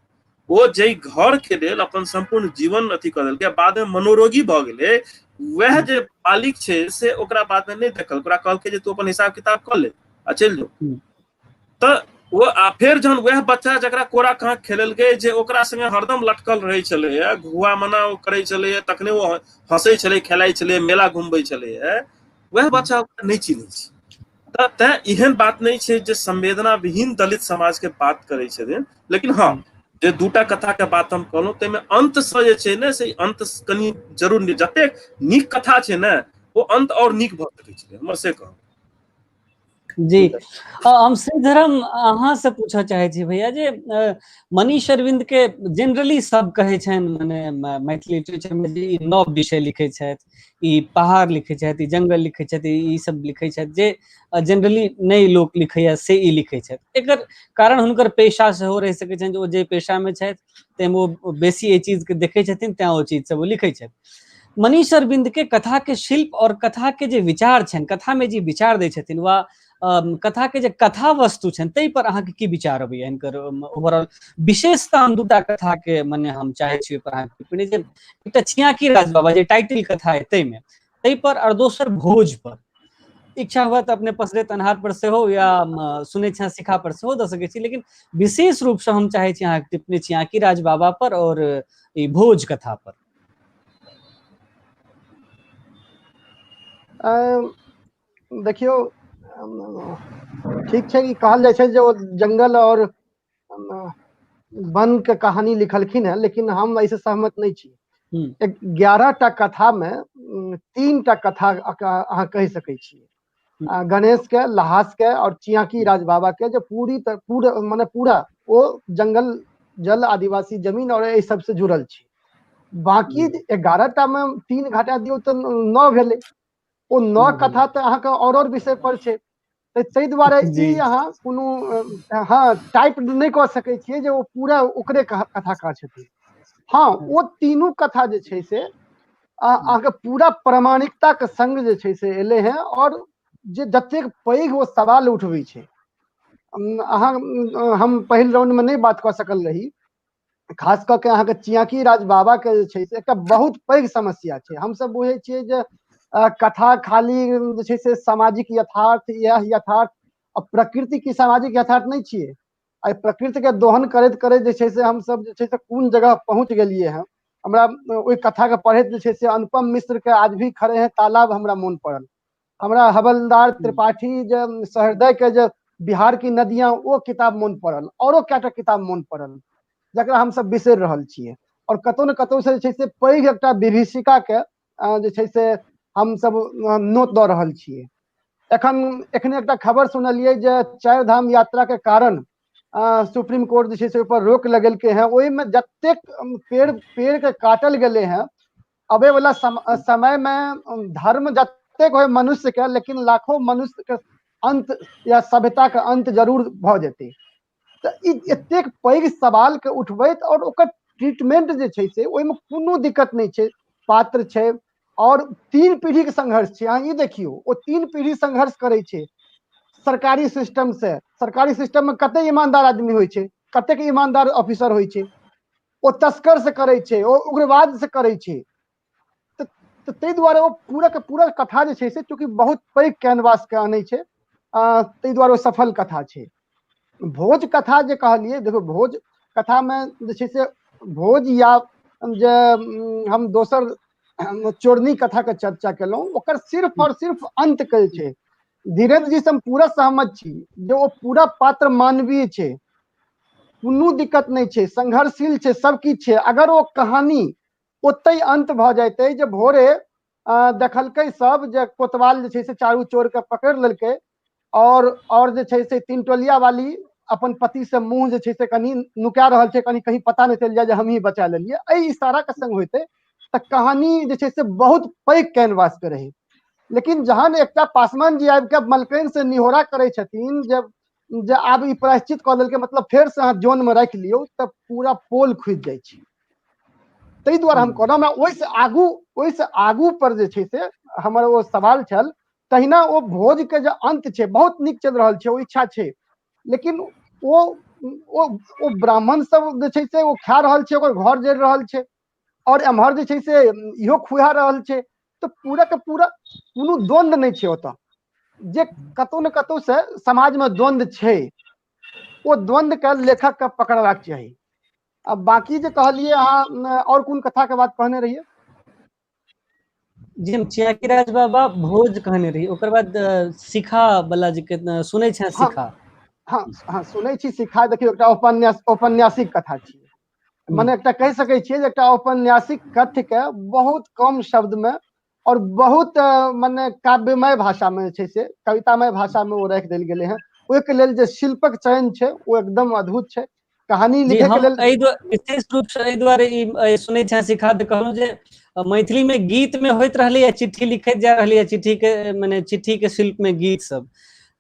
वो जै घर के लेल अपन संपूर्ण जीवन अथी कऽ देलकै, बाद में मनोरोगी भऽ गेलै। वह जे मालिक छै से ओकरा बाद में नहीं देखल, ओकरा कहलकै जे तू अपन हिसाब किताब कऽ ले आ चलि जो। तऽ वो आ फेर जहन वह बच्चा जकरा कोरा कहाँ खेलेलकै, जे ओकरा संगे हरदम लटकल रहै छलैया, घुआ मना ओ करै छलैया, तखने वो हंसै छलै, खेलाइ छलै, मेला घुमबै छलैया, वह बच्चा ओकरा नहीं चिन्है छै। तैं एहन बात नहीं छै जे संवेदना विहीन दलित समाज के बात करै छथिन। लेकिन हाँ, जे दूटा कथा के बात हम कहलहुँ ताहिमे अंत से जे छै ने से अंत कनि जरूर जतेक नीक कथा छै ने वो अंत और नीक भऽ सकै छै, हमर से कहब।
जी, हम श्रीधरम अहाँ से पूछऽ चाहे छी भैया जे मनीष अरविंद के जनरली सब कहे छन, माने मैथिली लिटरेचर में जे ई नव विषय लिखे छथि, ई पहाड़ लिखे छथि, ई जंगल लिखे छथि, ई सब लिखे छथि जे जनरली नहीं लोक लिखैया से ई लिखे छथि। एकर कारण हुनकर पेशा सेहो रहि सकै छनि जे ओ जे पेशा में छथि ताहिमे ओ बेसी एहि चीज के देखै छथिन, तें ओ चीज सब ओ लिखै छथि। मनीष अरविंद के कथा के शिल्प और कथा के जे विचार छनि, कथा में जे विचार दै छथिन वा कथा के जे कथा वस्तु छनि ताहि पर अहाँके की विचार अबैया? हिनकर ओवरऑल विशेषता हम दूटा कथा के मने हम चाहे छी पर अहाँके टिप्पणी, जे एकटा छियाकी राज बाबा जे टाइटल कथा है ताहि पर, और दोसर भोज पर। इच्छा हुआ तो अपने पसरैत अन्हार पर से हो या सुनै छा शिखा पर से हो दऽ सकै छी, लेकिन विशेष रूप से हम चाहे छी अहाँके टिप्पणी छियाकी राज बाबा पर और ई भोज कथा पर।
देखियो, ठीक छै कि कहल जाइ छै जे ओ जंगल और वन के कहानी लिखलखिन है, लेकिन हम ऐसे सहमत नहीं छी। 11टा कथा में 3टा कथा अहाँ कह सकै छी, गणेश के, लहास के और चियाकी राज बाबा के, जो पूरा वो जंगल जल आदिवासी जमीन और ये सब से जुड़ल छी। बाकी 11टा में 3 घटा दियो तो 9 भेले। ओ 9 कथा तो अहाँके और विषय पर छै, ताहि दुआरे ई अहाँ कोनो हाँ टाइप नहीं कऽ सकै छियै जे ओ पूरा ओकरे कथाकार छथिन। हाँ, ओ तीनू कथा जे छै से अहाँके पूरा प्रामाणिकता के संग जे छै से एले हैं, और जे जतेक पैघ वो सवाल उठबै छै, अहाँ हम पहिल राउंड में नहीं बात कऽ सकल रही, खास कऽ के अहाँके चियाकी राज बाबा के जे छै से एकटा बहुत पैघ समस्या छै। हमसब बुझै छियै जे कथा खाली जे छै से सामाजिक यथार्थ या यथार्थ प्रकृति की सामाजिक यथार्थ नहीं छियै। आई प्रकृति के दोहन करैत करैत जे छै से हम सब जे छै से कोन जगह पहुंच गेलिए हैं। हमरा ओई कथा के पढ़ैत जे छै से अनुपम मिश्र के आज भी खड़े हैं तालाब हमरा मोन पड़ल। हमरा हवलदार त्रिपाठी जे सहृदय के जे बिहार की नदियां वो किताब मोन पड़ल, औरो कएटा किताब मोन पड़ल जकरा हम सब बिसरि रहल छियै। और कतौ न कतौ से जे छै से पैघ एकटा विभीषिका के जे छै से हम सब नोत दऽ रहल छियै। एखने एकटा खबर सुनलियै जे 4 धाम यात्रा के कारण सुप्रीम कोर्ट जे छै से ऊपर रोक लगेलकै हैं, ओहि में जतेक पेड़ के काटल गेले हैं, अबे वाला समय में धर्म जतेक हो मनुष्य के, लेकिन लाखों मनुष्य के अंत या सभ्यता के अंत जरूर भ जेतै। तो एतेक पैघ सवाल के उठबैत और ओकर ट्रीटमेंट जे छै से ओहिमे कोनो दिक्कत नहीं छै, पात्र छै और 3 पीढ़ी के संघर्ष छै। अहाँ ई देखियो ओ 3 पीढ़ी संघर्ष करे छै सरकारी सिस्टम से। सरकारी सिस्टम में कते ईमानदार आदमी होइ छै, कतेक ईमानदार ऑफिसर होइ छै, ओ तस्कर से करे छै, ओ उग्रवाद से करे छै। तो ताहि दुआरे ओ पूरा के पूरा कथा जे छै से चूंकि बहुत पैघ कैनवास के आनै छै, ताहि दुआरे ओ सफल कथा छै। भोज कथा जे कहलिए, देखो भोज कथा में जे छै से भोज या जे हम दोसर चोरनी कथा के चर्चा केलहुं, ओकर सिर्फ और सिर्फ अंत के छै। धीरेन्द्र जी से हम पूरा सहमत छी जे ओ पूरा पात्र मानवीय छै, कोनो दिक्कत नहीं छै, संघर्षशील छै, सब किछ छै। अगर वो कहानी ओतै अंत भ जाते जे भोरे देखलकै सब जे कोतवाल जे छै से चारू चोर के पकड़ लेलकै और जे छै से 3 टोलिया वाली अपन पति से मुंह जे छै से कनी नुका रहल छै, कहीं पता नहीं चल जाए जे हम ही बचा लेलिए, एहि इशारा के संग होते त कहानी जे छै से बहुत पैघ कैनवास पे रही। लेकिन जहन एकटा पासवान जी आबि के मलकनि से निहोरा करे छथिन जे आब ई प्रायश्चित क देलकै, मतलब फेर से अहाँ जोन में राखि लियौ, त पूरा पोल खुजि जाइ छै। ताहि दुआरे हम कहलहुँ मैं ओहिसँ आगू पर जे छै से हमर ओ सवाल छल। तहिना ओ भोज के जे अंत छै बहुत नीक चल रहल छै, ओ इच्छा छै, लेकिन ओ ब्राह्मण सब जे छै से ओ खा रहल छै, ओकर घर जरि रहल छै, और एम्हर जे छै से इहो खुआ रहल छै। तो पूरा के पूरा कोनो द्वंद नहीं छै ओतऽ, जे कतौ न कतौ से समाज में द्वंद छै, ओ द्वंद के लेखक के पकड़बाक चाही। अब बाकी जे कहलिए अहाँ और कोन कथा के बात कहने रहिए?
जी हम चियाकीराज बाबा भोज कहने रही, ओकर बाद शिखा वाला जे सुनै छै शिखा।
हाँ सुनै छी शिखा। देखियो एकटा औपन्यासिक कथा छी, माने एकटा कह सकै छियै जे एकटा औपन्यासिक कथ्य के बहुत कम शब्द में और बहुत माने काव्यमय भाषा में छै से कवितामय भाषा में वो राखि देल गेले हैं। ओहि के लेल जे शिल्पक चयन छै वो एकदम अद्भुत छै। कहानी लिखे के लेल
विशेष रूप से एहि दुआरे सुनै छै शिखा त कहलहुँ जे मैथिली में गीत में होइत रहलै है, चिट्ठी लिखैत जा रहलै है, चिट्ठी के माने चिट्ठी के शिल्प में गीत सब।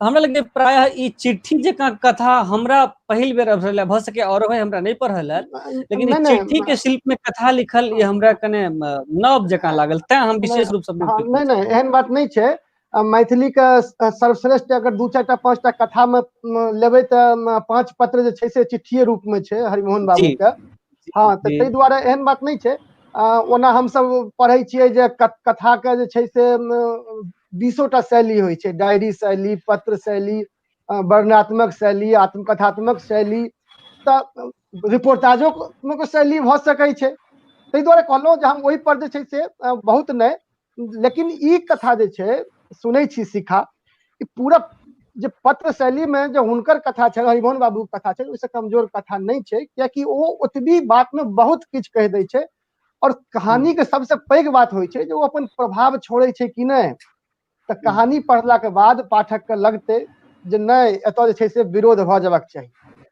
हमरा लगे प्रायः ई चिट्ठी जकाँ कथा हमरा पहिल बेर भ सके और हमरा नहीं पढ़ल है, लेकिन चिट्ठी के शिल्प में कथा लिखल ये हमरा कने नव जकाँ लागल, तें हम विशेष रूप से
नहीं एहन बात नहीं छै। मैथिली के सर्वश्रेष्ठ अगर 2-4टा 5टा कथा में लेबै त 5 पत्र जे छै से चिट्ठिए रूप में छै हरिमोहन बाबू के। हाँ तो ताहि दुआरे एहन बात नहीं छै। ओना हम सब पढ़ै छियै जे कथा के जे छै से 20टा शैली होइ छै, डायरी शैली, पत्र शैली, वर्णनात्मक शैली, आत्मकथात्मक शैली, त रिपोर्टाजो के शैली भ सकै छै। ताहि दुआरे कहलहुँ जे हम ओहि पर जे छै से बहुत नहीं, लेकिन ई कथा जे छै सुनै छी शिखा, ई पूरा जे पत्र शैली में जो हुनकर कथा छै, हरिमोहन बाबू के कथा छै, ओहिसँ कमजोर कथा नहीं छै, कियाकि ओ ओतबी बात में बहुत किछु कह दै छै। और कहानी के सबसे पैघ बात होइ छै जे ओ अपन प्रभाव छोड़े छै कि नहीं। तो कहानी पढ़ला के बाद पाठक के लगते जे नहीं एतऽ जे छै से विरोध भ जेबाक चाही,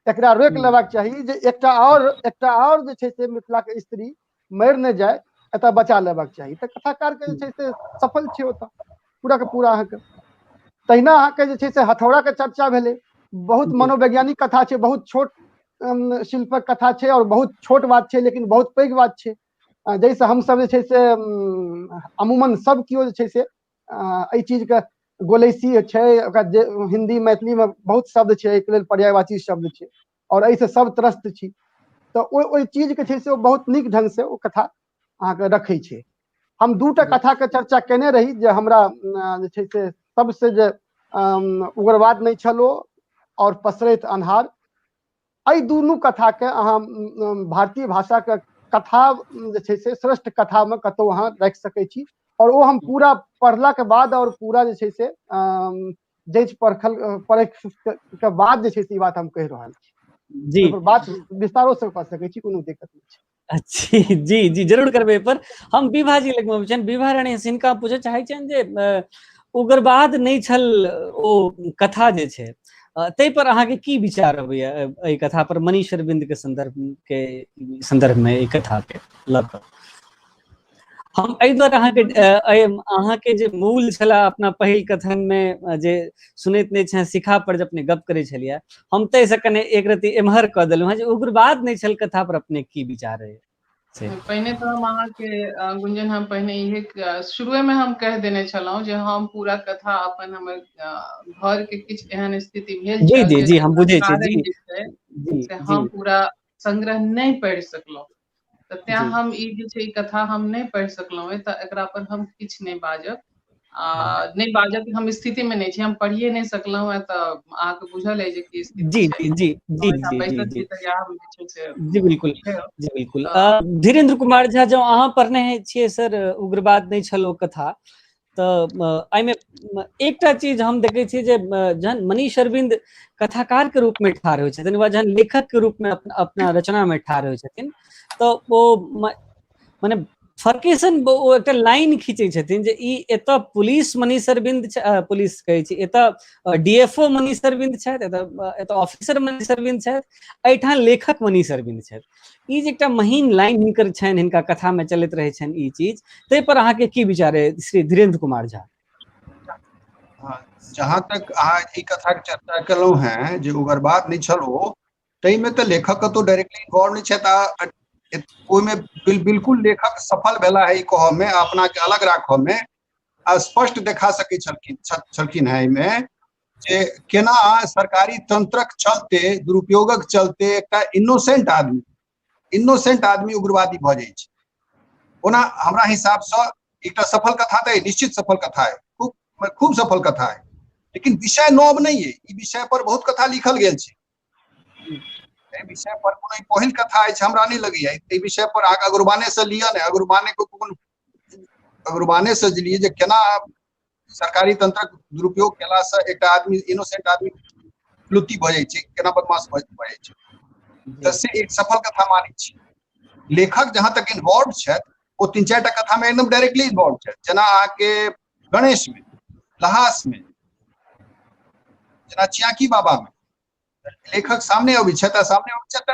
एकरा रोकि लेबाक चाही, जे एकटा और जे छै से मिथिला के स्त्री मरि न जाए, एतऽ बचा लेबाक चाही। तो कथाकार के जे छै से सफल छै ओतऽ पूरा के पूरा। अहाँके तहिना अहाँके जे छै से हथौड़ा के चर्चा भेलै, बहुत मनोवैज्ञानिक कथा छै, बहुत छोट शिल्पक कथा छै और बहुत छोट बात छै, लेकिन बहुत पैघ बात छै। जैसे हम सब जे छै से अमूमन सब कियो जे छै से एहि चीज के गोलैसी छै, ओकरा हिंदी मैथिली में बहुत शब्द छै, एहिके लेल पर्यायवाची शब्द छै, और एहिसँ सब त्रस्त छी। तो ओहि चीज के छै से ओ बहुत नीक ढंग से ओ कथा अहाँके रखै छै। हम 2टा कथा के चर्चा केने रही जे हमरा जे छै से सबसे जे उग्रवाद नहीं छलो और पसरैत अन्हार, एहि दुनू कथा के अहाँ भारतीय भाषा के कथा जे छै से श्रेष्ठ कथा में कतौ अहाँ राखि सकै छी। और वो हम पूरा पढ़ला के बाद और पूरा जे छै से जज परख के बाद जे छै से ई बात हम कहि रहल छी।
जी
बात विस्तारो से कह सकै छी, कोनो दिक्कत नहीं छै।
अच्छी जी जी जरूर करबे। पर हम विभा जी लग में विभा रानी सिनका पूछे चाहे जे उग्रवाद नहीं छल ओ कथा जे छै, तै पर अहाँ के की विचार अबैया एहि कथा पर, मनीष अरविंद के संदर्भ में एहि कथा के लऽ कऽ? हम एहि दुआरे अहाँ के जे मूल छला अपना पहिल कथन में जे सुनैत नहीं छे सिखा पर जब अपने गप करे छलियै, हम तै से कने एक रति एम्हर कऽ देलहुँ हैं जे उग्रवाद नहीं छल कथा पर अपने की विचार है से?
पहिने तो हम अहाँ के गुंजन हम पहिने इहे शुरुए में हम कह देने छलहुँ जे हम पूरा कथा अपन हमर घर के किछ एहन स्थिति भेल
जी
छल
जी जी,
जे
हम बुझे छी
कारण
जी
जे छै
जी
से
जी
हम पूरा संग्रह नहीं पढ़ि सकलहुँ, तऽ तें
जी
हम ई जे छै ई कथा हम नहीं पढ़ि सकलहुँ, तऽ एकरा पर हम किछ नहीं बाजब। नहीं बाजब के हम स्थिति में नहीं छी, हम पढ़िए नहीं सकलहुँ हैं, तऽ अहाँके बुझल है जे की स्थिति
जी
छै,
जी जी जी
हम एहिठाम
जी जी
बैसल
जी
छी तऽ इएह हम जे छै से
जी बिल्कुल
बुझब।
जी बिल्कुल। धीरेन्द्र कुमार झा, जो अहाँ पढ़ने छियै सर उग्रवाद नहीं छल ओ कथा, तऽ एहिमे एकटा चीज हम देखै छियै जे जहन मनीष अरविंद कथाकार के रूप में ठाढ़ होइ छथिन वा जहन लेखक के रूप में अपना रचना में ठाढ़ होइ छथिन, तऽ ओ माने फर्केशन ओ एकटा लाइन खींचे छथिन जे ई एतऽ पुलिस मनीष अरविंद पुलिस कहै छी, एतऽ डीएफओ मनीष अरविंद छथि, एतऽ ऑफिसर मनीष अरविंद छथि, एहिठाम लेखक मनीष अरविंद छथि। ई जे एकटा महीन लाइन हिनकर छनि, हिनका कथा में चलैत रहे छनि ई चीज, तै पर अहाँ के की विचार है श्री धीरेन्द्र कुमार झा?
जहाँ तक अहाँ ई कथा के चर्चा केलहुँ हैं जे उग्रवाद नहीं छलो, तै में तऽ लेखक तो डायरेक्टली इन्वॉल्व नहीं छथि, ओहिमे बिल्कुल लेखक सफल भेला है ई कहऽ में, अपना के अलग राखऽ में, स्पष्ट देखा सकै छलखिन है एहिमे जे केना सरकारी तंत्रक चलते, दुरुपयोगक चलते एकटा इनोसेंट आदमी उग्रवादी भऽ जाइ छै। ओना हमरा हिसाब से एकटा सफल कथा तऽ निश्चित सफल कथा है, खूब सफल कथा है, लेकिन विषय नव नहीं है। ई विषय पर बहुत कथा लिखल गेल छै, एहि विषय पर कोनो पहिल कथा अछि हमरा नहीं लगैया। एहि विषय पर अगुरबाने से लिया ने, अगुरबाने से लिए जे केना सरकारी तंत्रक दुरुपयोग केला से एकटा आदमी, इनोसेंट आदमी लुत्ती भऽ जाइ छै, केना बदमाश भऽ जाइ छै, तऽ से एक सफल कथा मानै छी। लेखक जहाँ तक इन्वॉल्व छथि, ओ 3-4 टा कथा में एकदम डायरेक्टली इन्वॉल्व छथि, जेना अहाँके गणेश में, लहास में, जेना चियाकी बाबा में लेखक सामने अबै छथि।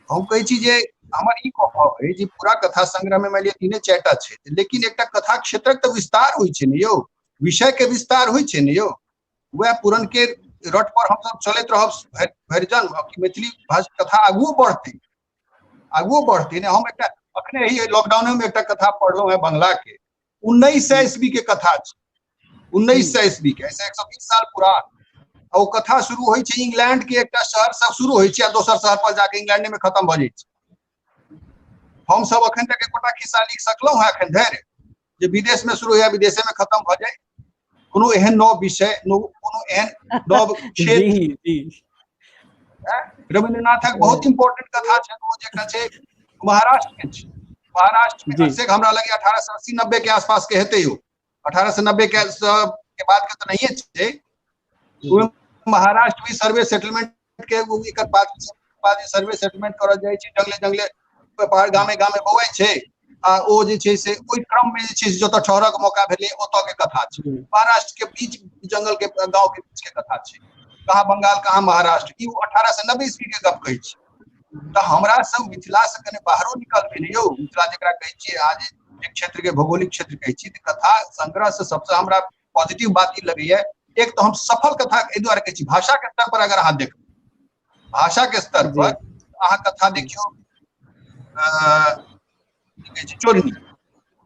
हम कहै छी जे हमर ई कहब है जे पूरा कथा संग्रह में मान लिअ 3-4 टा छै, लेकिन एकटा कथा क्षेत्रक तऽ विस्तार होइ छै ने यौ, विषय के विस्तार होइ छै ने यौ। वह पुरन के रट पर हम सब चलैत रहब भरिजन, मैथिली भाषा कथा आगू बढ़ते ने। हम एकटा अखने ही लॉकडाउन में एकटा कथा पढ़लहुँ है बंगला के, 1900 ईस्वी के कथा छै, 1900 ईस्वी के, ऐसे 120 साल पुरान। ओ कथा शुरू होइ छै इंग्लैंड के एकटा शहर से शुरू होइ छै, आ दोसर शहर पर जाके इंग्लैंड में खत्म भऽ जाइ छै। हम सब अखन तक एकोटा खिस्सा लिख सकलहुँ है अखन धरि जे विदेश में शुरू होइया विदेशे में खत्म भऽ जाए। कोनो एहन नव विषय, कोनो एहन नव क्षेत्र। रविन्द्रनाथक बहुत इंपोर्टेंट कथा छै, ओ जेकरा छै महाराष्ट्र के छै। महाराष्ट्र में से हमरा लगे 1880-90 के आसपास के हेतै यो, 1890 के बाद के तऽ नहिए छै। महाराष्ट्र में सर्वे सेटलमेंट के एकर बाद सर्वे सेटलमेंट करल जाइ छै, जंगले पहाड़ गामे बौआइ छै, आ ओ जे छै से ओहि क्रम में जे छै जतऽ ठहरक मौका भेलै ओतऽ के कथा छै। महाराष्ट्र के बीच जंगल के गांव के बीच के कथा छै, कहाँ बंगाल कहाँ महाराष्ट्र, ई 1890 ईस्वी के गप कहै छै। तऽ हमरा सब मिथिला से कने बाहरो निकलबै ने यौ, मिथिला जेकरा कहै छियै आज एक क्षेत्र के भौगोलिक क्षेत्र कहै छी, तऽ कथा संग्रह से सबसे हमरा पॉजिटिव बात ई लगैया, एक तो हम सफल कथा एहि दुआरे कहै छी, भाषा के स्तर पर अगर अहाँ देखबै, भाषा के स्तर पर अहाँ कथा देखियौ, चोरनी,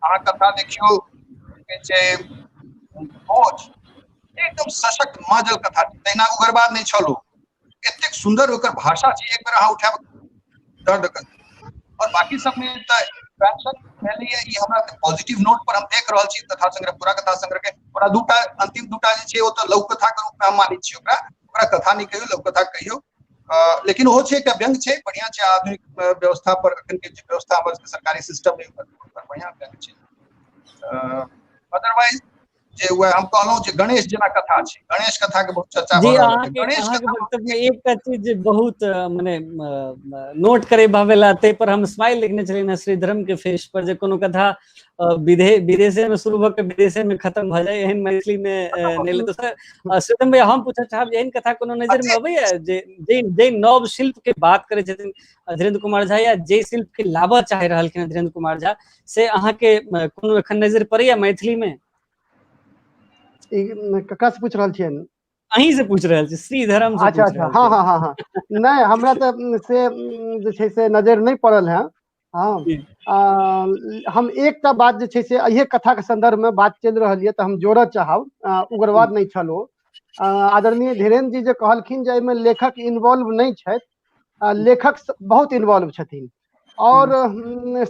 अहाँ कथा देखियौ भोज, एकदम सशक्त माजल कथा, तहिना उग्रवाद नहीं छलो, एतेक सुंदर ओकर भाषा छै, एक बेर अहाँ उठाब दर्द कर। और बाकी सब में ई हमरा पॉजिटिव नोट पर हम देख रहल छी कथा संग्रह, पूरा कथा संग्रह के। ओकरा दूटा अंतिम दूटा जे छै ओ तऽ लघु कथा के रूप में हम मानै छी, ओकरा कथा नहीं कहियो, लघु कथा कहियो, लेकिन ओहो छै एकटा व्यंग छै, बढ़िया छै, आधुनिक व्यवस्था पर अखन के व्यवस्था हमर सरकारी सिस्टम में बढ़िया व्यंग छै। अदरवाइज जे वह हम कहलहुँ जे गणेश जेना कथा छै, गणेश कथा के बहुत चर्चा
जी
भऽ रहल
अहाँ
है।
के
गणेश कथा
वक्तव्य में एक चीज बहुत मने नोट करे भावेला ते पर हम स्माइल लिखने चले ना श्रीधरम के फेस पर जे कोनो कथा विदेशे में शुरू होकर विदेशे में खत्म भ जाए एहन मैथिली में नहीं ले। तो सर श्रीधरम भाई हम पूछा चाहब एहन कथा कोनो नजर में अबै है जे जे नव शिल्प के बात करे छथिन धीरेन्द्र कुमार झा या जे शिल्प के लाभा चाहि रहलखिन धीरेन्द्र कुमार झा से अहाँ के कोनो एखन नजर पड़ैया मैथिली में?
ककरा से पूछ रहल छियन?
अहीं से पूछ रहल छी, श्रीधरम से
अच्छा
पूछ
अच्छा,
रहल
हाँ
छी।
हाँ हाँ हाँ नहीं हमरा तो से जे छै से नजर नहीं पड़ल है। हाँ हम एकटा बात जे छै से इहे कथा के संदर्भ में बात चल रही है तो हम जोड़ऽ चाहब। उग्रवाद नहीं छलो। आदरणीय धीरेन्द्र जी जे कहलखिन जे एहिमे लेखक इन्वॉल्व नहीं छथि, लेखक बहुत इन्वॉल्व छथिन और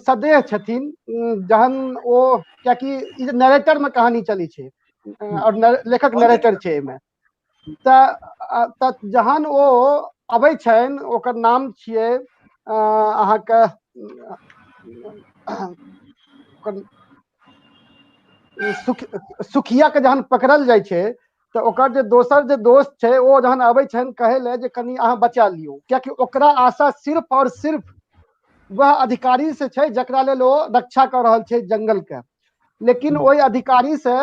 सदैह छथिन। जहन ओ कियाकि नरेटर में कहानी चली छै और लेखक नरेटर छै एहिमे, तऽ जहन ओ अबै छनि ओकर नाम छियै अहाँके सुखिया के जहन पकड़ल जाइ छै तऽ ओकर जे दोसर जे दोस्त छै ओ जहन अबै छनि कहै लए जे कनि अहाँ बचा लियौ, कियाकि ओकरा आशा सिर्फ और सिर्फ वह अधिकारी से छै जकरा लेल ओ रक्षा कर रहल छै जंगल के। लेकिन ओहि अधिकारी से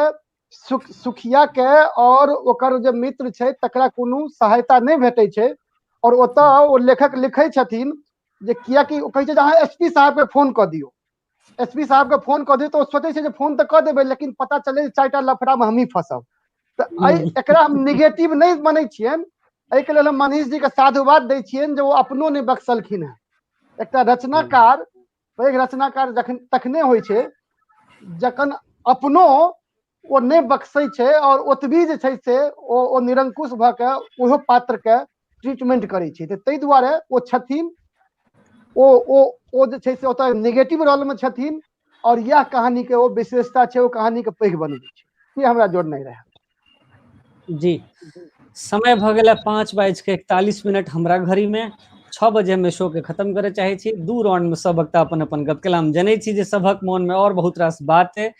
सुखिया के और ओकर जे मित्र छै तकरा कोनो सहायता नहीं भेटै छै। और ओतऽ ओ लेखक लिखै छथिन जे कियाकि ओ कहै छै जे अहाँ एसपी साहब के फोन कऽ दियौ, एसपी साहब के फोन कऽ दियौ तऽ ओ सोचै छै जे फोन तऽ कऽ देबै लेकिन पता चले 4टा लफड़ा में हमही फंसब। तऽ एकरा हम निगेटिव नहीं मानै छियनि, एहिके लेल हम मनीष जी के साधुवाद दै छियनि जे ओ अपनो नहीं बख्शलखिन हैं। एकटा रचनाकार पैघ रचनाकार तखने होइ छै जखन अपनो ओ नहीं बख्शै छै और ओतबी जे छै से ओ निरंकुश भऽ के ओहो पात्र के ट्रीटमेंट करै छै। तऽ ताहि दुआरे ओ छथिन, ओ जे छै से ओतऽ नेगेटिव रोल में छथिन और यह कहानी के ओ विशेषता छै, ओ कहानी के पैघ बनबै छै। ये हमरा जोड़नाइ रहे।
जी समय भ गेला 5:41 हमरा घड़ी में। 6 बजे हम शो के खत्म करे चाहे छी। 2 राउंड में सब वक्ता अपन अपन गप केला। हम जनै छी जे सबक मन में और बहुत रास बात है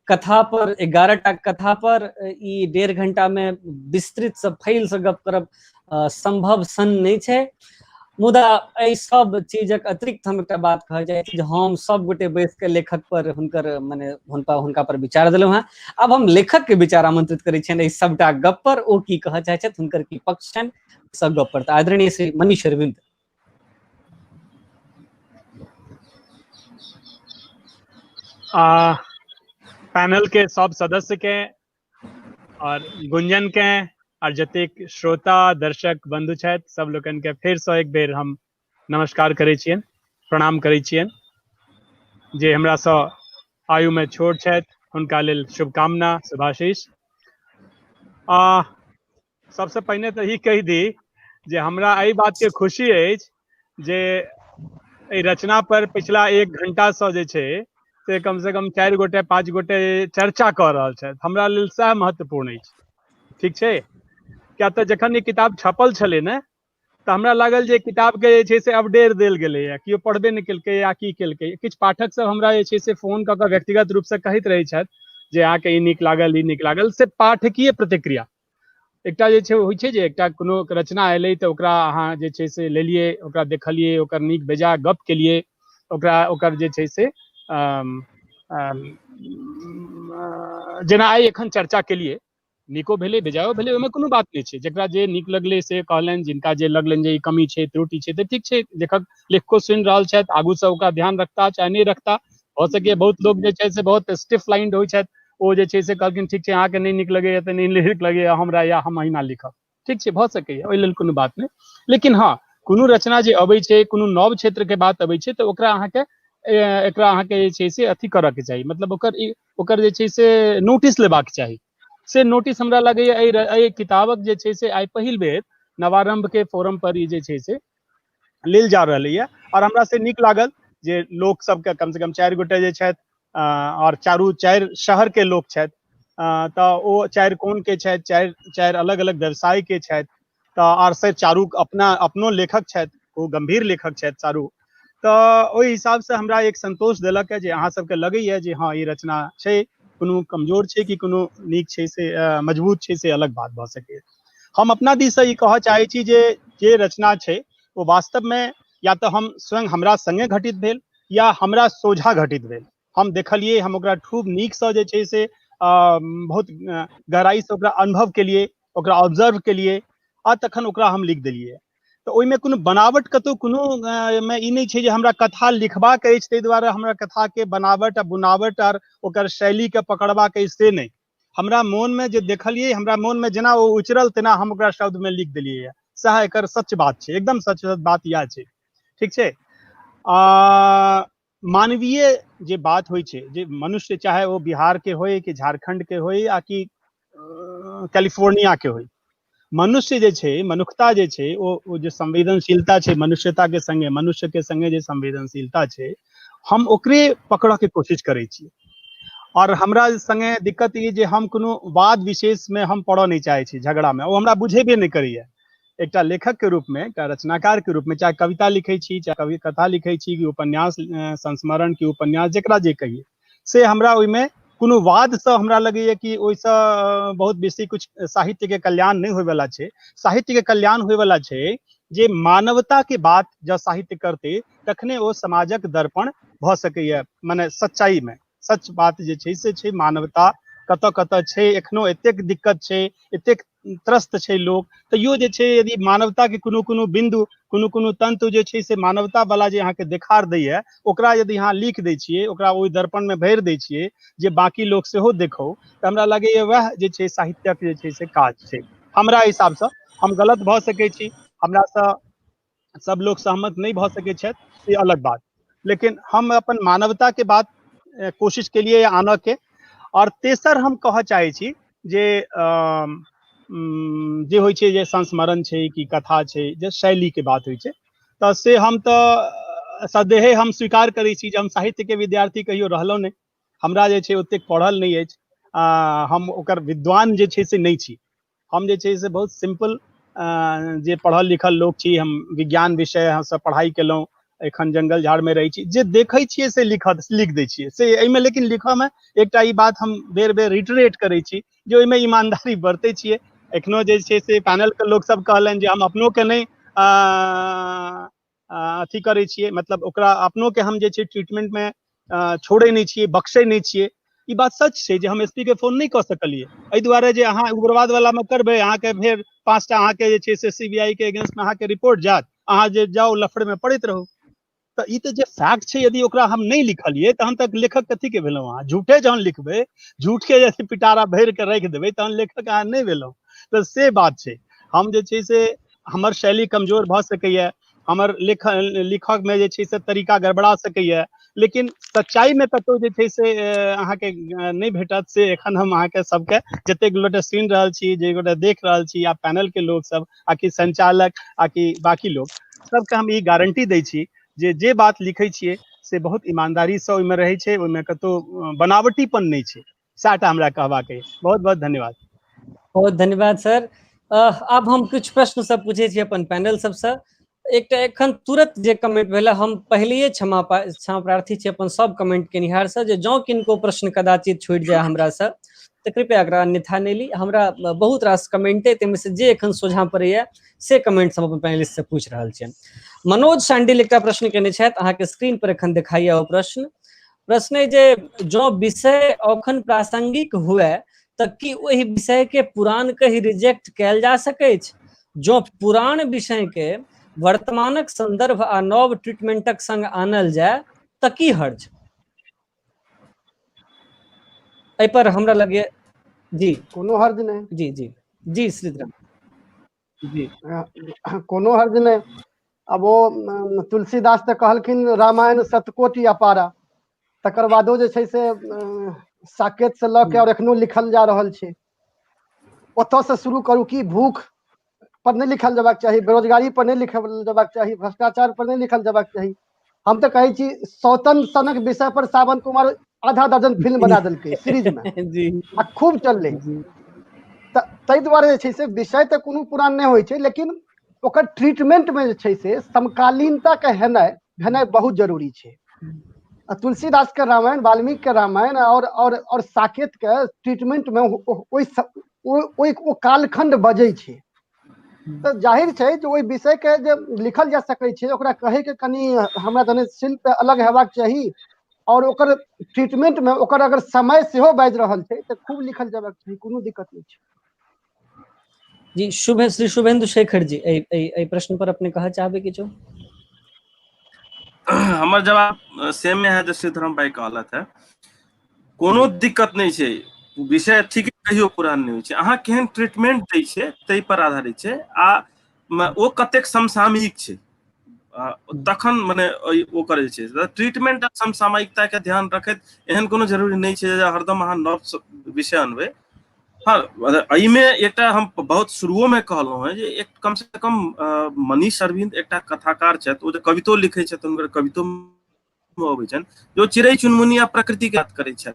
कथा पर, 11टा कथा पर ई 1.5 घंटा में विस्तृत से फैल से गप करब संभव सन नहीं छै। मुदा एहि सब चीजक अतिरिक्त हम एकटा बात कह जाए जे हम सब गोटे बैस के लेखक पर हुनकर मने हुनका पर विचार देलहुँ हैं। अब हम लेखक के विचार आमंत्रित करै छियनि एहि सबटा गप पर, ओ की कहऽ चाहै छथि, हुनकर की पक्ष छनि सब गप पर। आदरणीय श्री मनीष अरविंद।
पैनल के सब सदस्य के और गुंजन के और जतेक श्रोता दर्शक बंधु छथि सब लोगन के फिर से एक बेर हम नमस्कार करै छियनि, प्रणाम करै छियनि। जे हमरा सँ आयु में छोट छथि हुनका लेल शुभकामना, शुभाशीष। सबसे पहिने तऽ ई कहि दी जे हमरा एहि बात के खुशी अछि जे एहि रचना पर पिछला 1 घंटा से जे छै से कम से कम 4 गोटे 5 गोटे चर्चा कऽ रहल छथि। हमरा लेल सएह महत्वपूर्ण अछि, ठीक छै। क्या तऽ जखन ई किताब छपल छलै ने तऽ हमरा लागल जे किताब के जे छै से अपडेट देल गेलैए, केओ पढ़बे नहि केलकै या की केलकै। किछु पाठक सब हमरा जे छै से फोन कऽ कऽ व्यक्तिगत रूप से कहैत रहै छथि जे अहाँके ई नीक लागल, ई नीक लागल। से पाठकीय प्रतिक्रिया एकटा जे छै होइ छै जे एकटा कोनो रचना एलै तऽ ओकरा अहाँ जे छै से लेलिए, ओकरा देखलिए, ओकर नीक बेजाय गप केलिए, ओकर जे छै से जेना आइ एखन चर्चा केलिए, नीको भेलै बेजायो भेलै, ओहिमे कोनो बात नहि छै। जकरा जे नीक लगलै से कहलनि, जिनका जे लगलनि जे ई कमी छै त्रुटि छै तऽ ठीक छै। लेखक लेखको सुनि रहल छथि, आगू से ओकरा ध्यान रखता चाहे नहीं रखता। हो सके बहुत लोग जे छै से बहुत स्टिफ लाइंड होइ छथि, ओ जे छै से कहलखिन ठीक छै अहाँके नहीं नीक लगैए तऽ नहीं नीक लगैए हमरा, या हम अहिना लिखब, ठीक छै, भऽ सकैए, ओहि लेल कोनो बात नहीं। लेकिन हाँ, कोनो रचना जे अबै छै, कोनो नव क्षेत्र के बात अबै छै तऽ ओकरा अहाँके एकरा अहाँके जे छै से अथी करऽ के चाही, मतलब ओकर जे छै से नोटिस लेबाक चाही। से नोटिस हमरा लगैए एहि किताबक जे छै से आइ पहिल बेर नवारंभ के फोरम पर ई जे छै से लेल जा रहलैए। और हमरा से नीक लागल जे लोक सबके कम से कम 4 गोटे जे छथि और 4 शहर के लोक छथि, तऽ ओ 4 कोण के छथि, 4 अलग अलग व्यवसाय के छथि, तऽ और से चारू अपनो लेखक छथि, ओ गंभीर लेखक छथि चारू। तऽ ओहि हिसाब से हमरा एक संतोष देलक है जे अहाँ सबके लगैए जे हाँ ई रचना छै कोनो कमजोर छै कि कोनो नीक छै से मजबूत छै से अलग बात भऽ सकैए। हम अपना दिससँ ई कहऽ चाहै छी जे रचना छै ओ वास्तवमे या तऽ हम स्वयं हमरा संगे घटित भेल या हमरा सोझा घटित भेल। हम देखलिए, हम ओकरा खूब नीकसँ जे छै से बहुत गहराइसँ ओकरा अनुभव केलिए, ओकरा ऑब्जर्व केलिए आ तखन ओकरा हम लिख देलिए। तऽ ओहिमे कोनो बनावट कतौ कोनो मे ई नहि छै जे हमरा कथा लिखबाक अछि ताहि दुआरे हमरा कथाके बनावट आ बुनावट आर ओकर शैलीके पकड़बाक अछि से नहि। हमरा मोनमे जे देखलिए, हमरा मोनमे जेना ओ उचरल तेना हम ओकरा शब्दमे लिख देलिए है। सएह एकर सच बात छै, एकदम सच बात इएह छै। ठीक छै। मानवीय जे बात होइ छै, जे मनुष्य चाहे वो बिहार के होय कि झारखंड के होय आ कि कैलिफोर्निया के होय, मनुष्य जे छै, मनुष्यता जे छै, ओ जे संवेदनशीलता छै मनुष्यता के संगे, मनुष्य के संगे जे संवेदनशीलता छै, हम ओकरे पकड़ऽ के कोशिश करै छी। और हमरा संगे दिक्कत ई जे हम कोनो वाद विशेष में हम पड़ऽ नहीं चाहे छी, झगड़ा में, वो हमरा बुझेबे नहीं करैया। एकटा लेखक के रूप में, एकटा रचनाकार के रूप में, चाहे कविता लिखै छी, चाहे कवि कथा लिखै छी, कि उपन्यास संस्मरण की उपन्यास जेकरा जे कहिए, से हमरा ओहिमे कोनो वाद से हमरा लगैया कि ओहिसँ बहुत बेसी कुछ साहित्य के कल्याण नहीं होय वाला छै। साहित्य के कल्याण होय वाला छै जे मानवता के बात जब साहित्य करते तखने ओ समाजक दर्पण भऽ सकैया। माने सच्चाई में सच बात जे छै से छै मानवता कतऽ कतऽ छै, एखनो एतेक दिक्कत छै, एतेक त्रस्त छै लोग, तैयो जे छै यदि मानवता के कोनो कोनो बिंदु, कोनो कोनो तंतु जे छै से मानवता वाला जे अहाँके देखार दैया, ओकरा यदि अहाँ लिख दै छियै, ओकरा ओहि दर्पण में भरि दै छियै जे बाकी लोग सेहो देखौ, तऽ हमरा लगैया वएह जे छै साहित्यक जे छै से काज छै। हमरा हिसाबसँ, हम गलत भऽ सकै छी, हमरासँ सब लोग सहमत नहीं भऽ सकै छथि, ये अलग बात, लेकिन हम अपन मानवता के बात कोशिश के लिए आनऽ के। और तेसर हम कहऽ चाहै छी जे जे होइ छै, जे संस्मरण छै कि कथा छै, जे शैली के बात होइ छै, तऽ से हम तऽ सदेहे हम स्वीकार करै छी जे हम साहित्य के विद्यार्थी कहियो रहलहुँ नहीं, हमरा जे छै ओतेक पढ़ल नहीं अछि, हम ओकर विद्वान जे छै से नहीं छी। हम जे छै से बहुत सिंपल जे पढ़ल लिखल लोग छी, हम विज्ञान विषय हमसब पढ़ाई केलहुँ, एखन जंगल झाड़ में रहै छी, जे देखै छियै से लिख दै छियै से एहिमे। लेकिन लिखऽ में एकटा ई बात हम बेर बेर रिटरेट करै छी जे ओहिमे ईमानदारी बरतै छियै। एखनो जे छै से पैनल के लोग सब कहलनि जे हम अपनो के नहीं अथी करै छियै, मतलब ओकरा अपनो के हम जे छै ट्रीटमेंट में छोड़े नहीं छियै, बख्शे नहीं छियै। ई बात सच छै जे हम एसपी के फोन नहीं कऽ सकलियै, एहि दुआरे जे अहाँ उग्रवाद वाला में करबै, अहाँके फेर 5टा अहाँके जे छै से सीबीआई के अगेंस्ट में अहाँके रिपोर्ट जायत, अहाँ जे जाउ लफड़े में पड़ैत रहू। तऽ ई तऽ जे फैक्ट छै, यदि ओकरा हम नहीं लिखलियै तहन तक लेखक कथी के भेलहुँ अहाँ? झूठे जहन लिखबै, झूठ के यदि पिटारा भरि के राखि देबै तहन लेखक अहाँ नहीं भेलहुँ। तऽ से बात छै। हम जे छै से हमर शैली कमजोर भऽ सकैया, हमर लिखक में जे छै से तरीका गड़बड़ा सकैया, लेकिन सच्चाई में कतौ जे छै से अहाँके नहीं भेटत। से एखन हम अहाँके सबके जतेक गोटे सुनि रहल छी, जे गोटे देख रहल छी, आ पैनल के लोग सब, आ कि संचालक, आ कि बाकी लोग सबके हम ई गारंटी दै छी जे बात लिखै छियै से बहुत ईमानदारीसँ ओहिमे रहै छै, ओहिमे कतौ बनावटीपन नहीं छै। सएहटा हमरा कहबाक अइ। बहुत बहुत धन्यवाद।
बहुत धन्यवाद सर। अब हम कुछ प्रश्न सब पूछे छी अपन पैनल सबसे। एकटा एखन तुरंत जे कमेंट भेला, हम पहले क्षमा प्रार्थी छी अपन सब कमेंट के निहार से, जे जँ किनको प्रश्न कदाचित छूटि जाय हमरा से तऽ कृपया एकरा अन्यथा नहीं ली। हमरा बहुत रास कमेंटे ताहिमे से जे एखन सोझा पड़ैया से कमेंट हम अपन पैनलिस्ट से पूछ रहल छियनि। मनोज सांडिल एकटा प्रश्न केने छथि, अहाँके स्क्रीन पर एखन देखाइए ओ प्रश्न अइ जे जँ विषय अखन प्रासंगिक हुए तऽ की ओहि विषय के पुराण के ही रिजेक्ट कयल जा सकै छै? जँ पुरान विषय के वर्तमानक संदर्भ आ नव ट्रीटमेंटक संग आनल जाय तऽ की हर्ज? एहि पर हमरा लगे जी
कोनो हर्ज नहीं।
जी जी जी श्रीधर जी
कोनो हर्ज नहीं। अब वो तुलसीदास तऽ कहलखिन रामायण सतकोटि अपारा, तकर बादो जे छै से साकेत से लऽ के और एखनो लिखल जा रहल छै। ओतऽ से शुरू करू कि भूख पर नहीं लिखल जबाक चाही, बेरोजगारी पर नहीं लिखल जबाक चाही, भ्रष्टाचार पर नहीं लिखल जबाक चाही। हम तऽ कहै छी सौतन सनक विषय पर सावन कुमार आधा दर्जन फिल्म बना देलकै सीरीज में,
जी
आ खूब चललै। ताहि दुआरे जे छै से विषय तऽ कोनो पुरान नहीं होइ छै, लेकिन ओकर ट्रीटमेंट में जे छै से समकालीनता के भेनाइ बहुत जरूरी छै। तुलसीदास के रामायण, वाल्मीकि के रामायण और साकेत के ट्रीटमेंट में वो कालखंड बजै छै। तो जाहिर छै जे ओहि विषय के जे लिखल जा सकै छै, ओकरा कहे के कनी हमरा तने शिल्प अलग हेबाक चाही, और ओकर ट्रीटमेंट में ओकर अगर समय सेहो बाजि रहल छै तो खूब लिखल जेबाक चाही, कोनो दिक्कत नहीं छै।
जी श्री शुभेंदु शेखर जी ए प्रश्न पर अपने कहा चाहबे किछो?
हमर जवाब सेम में है जो श्रीधरम भाई कहलत है। कोनो दिक्कत नहीं छै, विषय ठीक कहियो पुरान नहीं छै, अहाँ केहन ट्रीटमेंट दै छै तै पर आधारित छै, आ ओ कतेक समसामयिक छै तखन मने ओ करे छै। ट्रीटमेंट आ समसामयिकता के ध्यान रखैत एहन कोनो जरूरी नहीं छै जे हरदम अहाँ नव विषय अनबै। हाँ, एहिमे एकटा हम बहुत शुरुओ में कहलहुँ हैं जे एक कम से कम मनीष अरविंद एकटा कथाकार छथि, ओ जे कवितो लिखै छथि, हुनकर कवितो में अबै छनि जो चिड़ै चुनमुनी आ प्रकृति के बात करै छथि।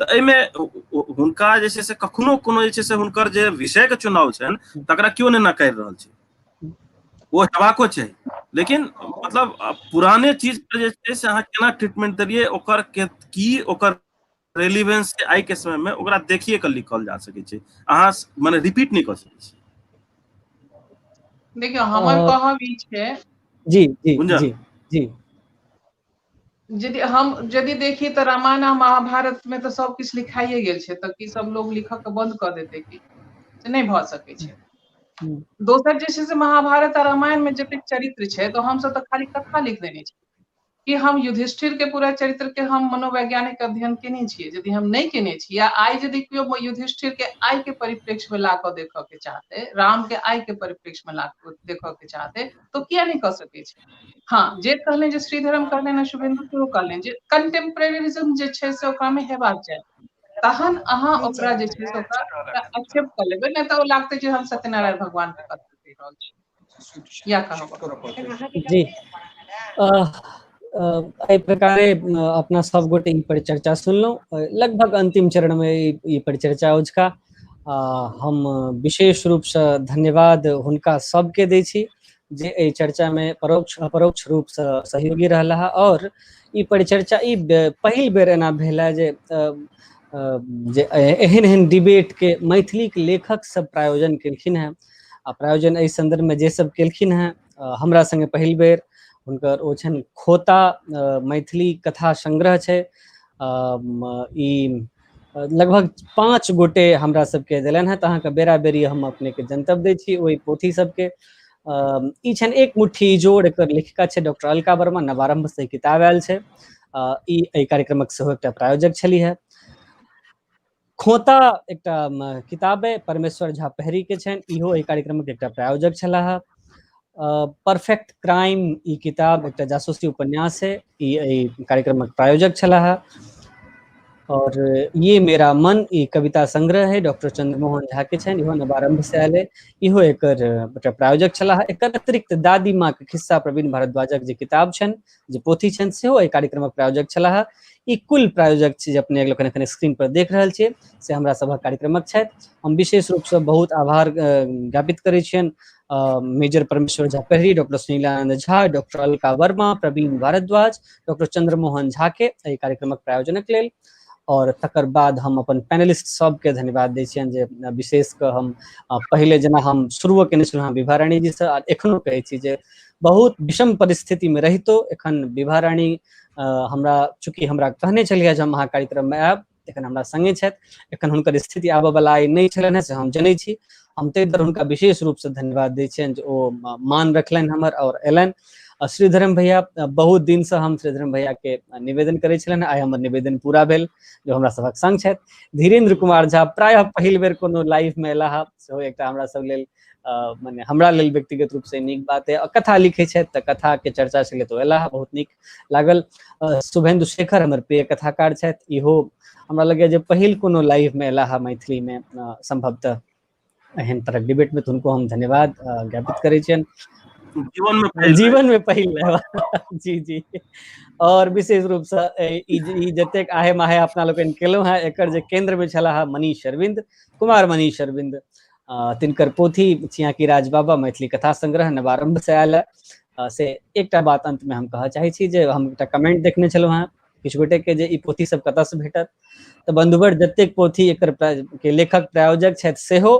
तऽ एहिमे हुनका जे छै से कखनो कोनो जे छै से हुनकर जे विषय के चुनाव छनि तकरा क्यों नहि नकारी रहल छै, वो हेबाको चाही। लेकिन मतलब पुराने चीज पर जे छै से अहाँ केना ट्रीटमेंट देलियै, ओकर की ओकर रेलिवेंस छै आइ के समय में, ओकरा देखिए के लिखल जा सकै छै, अहाँ माने रिपीट नहीं कर सकै छी।
देखियो हमर कहब ई छै,
जी जी जी जी
यदि देखी तो रामायण आ महाभारत में तो सब किछु लिखाइए गेल छै, तऽ की सब लोग लिखऽ के बंद कर देते कि? नहीं भऽ सकै छै। दोसर जे छै से महाभारत आ रामायण में जतेक चरित्र छै, तो हम सब तो खाली कथा लिख देने छी कि हम युधिष्ठिर के पूरा चरित्र के हम मनोवैज्ञानिक अध्ययन केने छियै। यदि हम नहीं केने छी, या आइ यदि केओ युधिष्ठिर के आइ के परिप्रेक्ष्य में ला कऽ देखऽ के चाहते, राम के आइ के परिप्रेक्ष्य में ला कऽ देखऽ के चाहते, तो किया नहीं कऽ सकै छै? हाँ, जे कहले जे श्रीधरम कहले ना, शुभेंदु सेहो कहले जे कंटेम्परेरिज्म जे छै से ओकरा में हेबाक चाही, तहन अहाँ ओकरा जे छै से ओकरा एक्सेप्ट कर लेबै, नहीं तो लागते जे हम सत्यनारायण भगवान के कथा कहि रहल छी या कहब।
जी एहि प्रकारे अपना सब गोटे ई परिचर्चा सुनलहुँ। लगभग अंतिम चरण में ई परिचर्चा उजका हम विशेष रूप से धन्यवाद हुनका सबके दै छी जे एहि चर्चा में परोक्ष अपरोक्ष रूप से सहयोगी रहला, और ई परिचर्चा ई पहिल बेर एना भेला जे एहन एहन डिबेट के मैथिली के लेखक सब प्रायोजन केलखिन हैं। आ प्रायोजन एहि संदर्भ में जे सब केलखिन हैं, हमरा संगे पहिल बेर हुनकर ओ छनि खोता मैथिली कथा संग्रह छै। ई लगभग 5 गोटे हमरा सबके देलनि हैं, तऽ अहाँके बेरा बेरी हम अपने के जनतब दै छी ओहि पोथी सबके। ई छनि एक मुट्ठी जोड़, एकर लेखिका छै डॉक्टर अलका वर्मा, नवारंभ से किताब आयल छै। ई एहि कार्यक्रमक सेहो एकटा प्रायोजक छली है। खोता एकटा किताब है, परमेश्वर झा पहरी के छनि, इहो एहि कार्यक्रमक एकटा प्रायोजक छलाह। परफेक्ट क्राइम ई किताब एकटा जासूसी उपन्यास है, ई कार्यक्रमक प्रायोजक छलाह। और ये मेरा मन ई कविता संग्रह है, डॉक्टर चंद्रमोहन झा के छनि, इहो नवारंभ से आयल है, इहो एकर प्रायोजक छलाह। एकर अतिरिक्त दादी माँ के खिस्सा प्रवीण भारद्वाजक जे किताब छनि, जे पोथी छनि, सेहो एहि कार्यक्रमक प्रायोजक छलाह। ई कुल प्रायोजक छै जे अपने लोकनि एखन स्क्रीन पर देख रहल छियै, से हमरा सभक कार्यक्रमक छथि। हम विशेष रूप से बहुत आभार ज्ञापित करै छियनि major Parmeshwar Jha Pahari, doctor Sunilanand Jha, doctor Alka Verma, Praveen Bhardwaj, doctor Chandramohan Jha के एहि कार्यक्रमक प्रायोजनक लेल। और तकर बाद हम अपन पैनलिस्ट सबके धन्यवाद दै छियनि जे विशेष कऽ हम पहले जेना हम शुरुओ केने छलहुँ विभा रानी जी से, आ एखनो कहै छी जे बहुत विषम परिस्थिति में रहितो एखन विभा रानी हमरा चूँकि हमरा कहने छलियै जे हम अहाँ कार्यक्रम में आयब, एखन हमरा संगे छथि। एखन हुनकर स्थिति आबऽ वाला नहि छलनि हैं से हम जनै छी, हम ताहि दुआरे हुनका विशेष रूप से धन्यवाद दै छियनि जे ओ मान रखलनि हमर और एलनि। श्रीधरम भैया, बहुत दिन से हम श्रीधरम भैया के निवेदन करै छलनि, आइ हमर निवेदन पूरा भेल, जो हमरा सभक संग छथि। धीरेन्द्र कुमार झा प्रायः पहिल बेर कोनो लाइव में एलाह, सेहो एकटा हमरा सब लेल माने हमरा लेल व्यक्तिगत रूप से नीक बात है। कथा लिखै छथि तऽ कथा के चर्चा छलै तऽ एलाह, बहुत नीक लागल। शुभेंदु शेखर हमर प्रिय कथाकार छथि, इहो हमरा लगैए जे पहिल कोनो लाइव में एलाह मैथिली में, संभवतः एहन तरह डिबेट में, तो उनको हम धन्यवाद ज्ञापित करै छियनि। जीवन में पहिल जी जी। और विशेष रूप से ई जतेक आहे माहे अपना लोकनि केलहुँ हैं, एकर जे केंद्र में छलाह मनीष अरविंद, कुमार मनीष अरविंद, तिनकर पोथी छियाकी राज बाबा मैथिली कथा संग्रह नवारंभ से आयल है। से एकटा बात अंत में हम कहऽ चाहै छी जे हम एकटा कमेंट देखने छलहुँ हेँ किछु गोटे के जे ई पोथी सब कतऽसँ भेटत, तऽ बंधुवर जतेक पोथी एकर के लेखक प्रायोजक छथि सेहो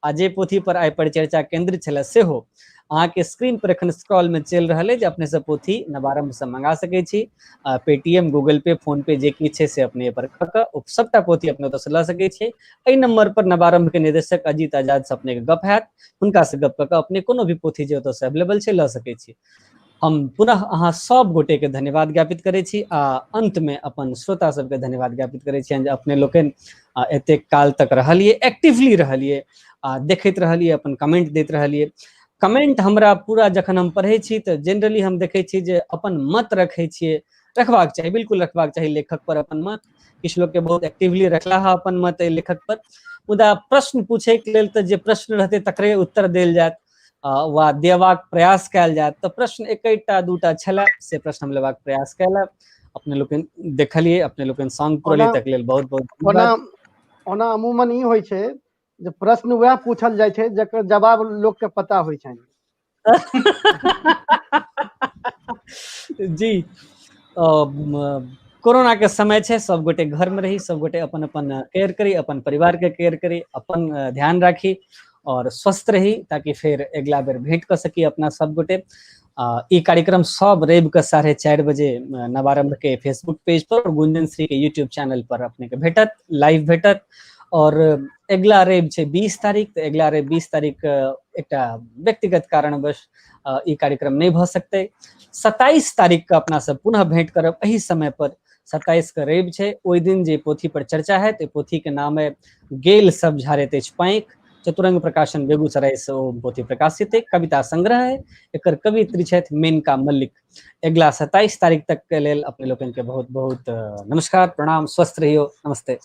आ जे पोथी पर आइ परिचर्चा केंद्रित छलै सेहो अहाँके स्क्रीन पर एखन स्क्रॉल में चलि रहल है जे अपने सब पोथी नवारंभ से मंगा सकै छी। पेटीएम, गूगल पे, फोन पे जे किछु छै से अपने पर कऽ कऽ सबटा पोथी अपने ओतऽसँ लऽ सकै छियै। एहि नंबर पर नवारंभ के निदेशक अजीत आजाद से अपने के गप हैत, हुनका से गप कऽ कऽ अपने कोनो भी पोथी जे ओतऽसँ अवेलेबल छै लऽ सकै छी। हम पुनः अहाँ सब गोटे के धन्यवाद ज्ञापित करै छी आ अंत में अपन श्रोता सबके धन्यवाद ज्ञापित करै छियनि जे अपने लोकनि एतेक काल तक रहलिए, एक्टिवली रहलिए आ देखैत रहलिए, अपन कमेंट दैत रहलिए। कमेंट हमरा पूरा जखन हम पढ़ै छी तऽ जनरली हम देखै छी जे अपन मत रखै छियै, रखबाक चाही, बिल्कुल रखबाक चाही लेखक पर अपन मत। किछु लोग के बहुत एक्टिवली रखला है अपन मत एहि लेखक पर, मुदा प्रश्न पूछे के लेल तऽ जे प्रश्न रहते तकरे उत्तर देल जायत वा देबाक प्रयास कयल जायत। तऽ प्रश्न एकटा दूटा छलै से प्रश्न हम लेबाक प्रयास कयलक, अपने लोकनि देखलिए, अपने लोकनि संग पुरलिए तक लेल बहुत बहुत धन्यवाद।
ओना अमूमन ई होइ छै जे प्रश्न वह पूछल जाइ छै जकर जवाब लोग के पता होइ छै।
जी, कोरोना के समय छै, सब गोटे घर में रही, सब गोटे अपन अपन केयर करी, अपन परिवार के केयर करी, अपन ध्यान राखी और स्वस्थ रही ताकि फिर अगला बेर भेंट कर सकी अपना सब गोटे। ई कार्यक्रम सब रवि के 4:30 बजे नवारंभ के फेसबुक पेज पर और गुंजन श्री के यूट्यूब चैनल पर अपने के भेटत, लाइव भेटत। और अगला रवि छै 20 तारीख, तो अगला रवि 20 तारीख एकटा व्यक्तिगत कारणवश ई कार्यक्रम नहीं भ सकते। 27 तारीख के अपना सब पुनः भेंट करब एही समय पर। 27 के रवि छै, ओहि दिन जे पोथी पर चर्चा है, तो पोथी के नाम है गेल सब झाड़ैत अछि पाँखि, चतुरंग प्रकाशन बेगूसराय से ओ पोथी प्रकाशित है, कविता संग्रह है, एकर कवित्री छथि मेनका मल्लिक। अगला 27 तारीख तक के लेल अपने लोगन के बहुत बहुत नमस्कार, प्रणाम, स्वस्थ रहियो, नमस्ते।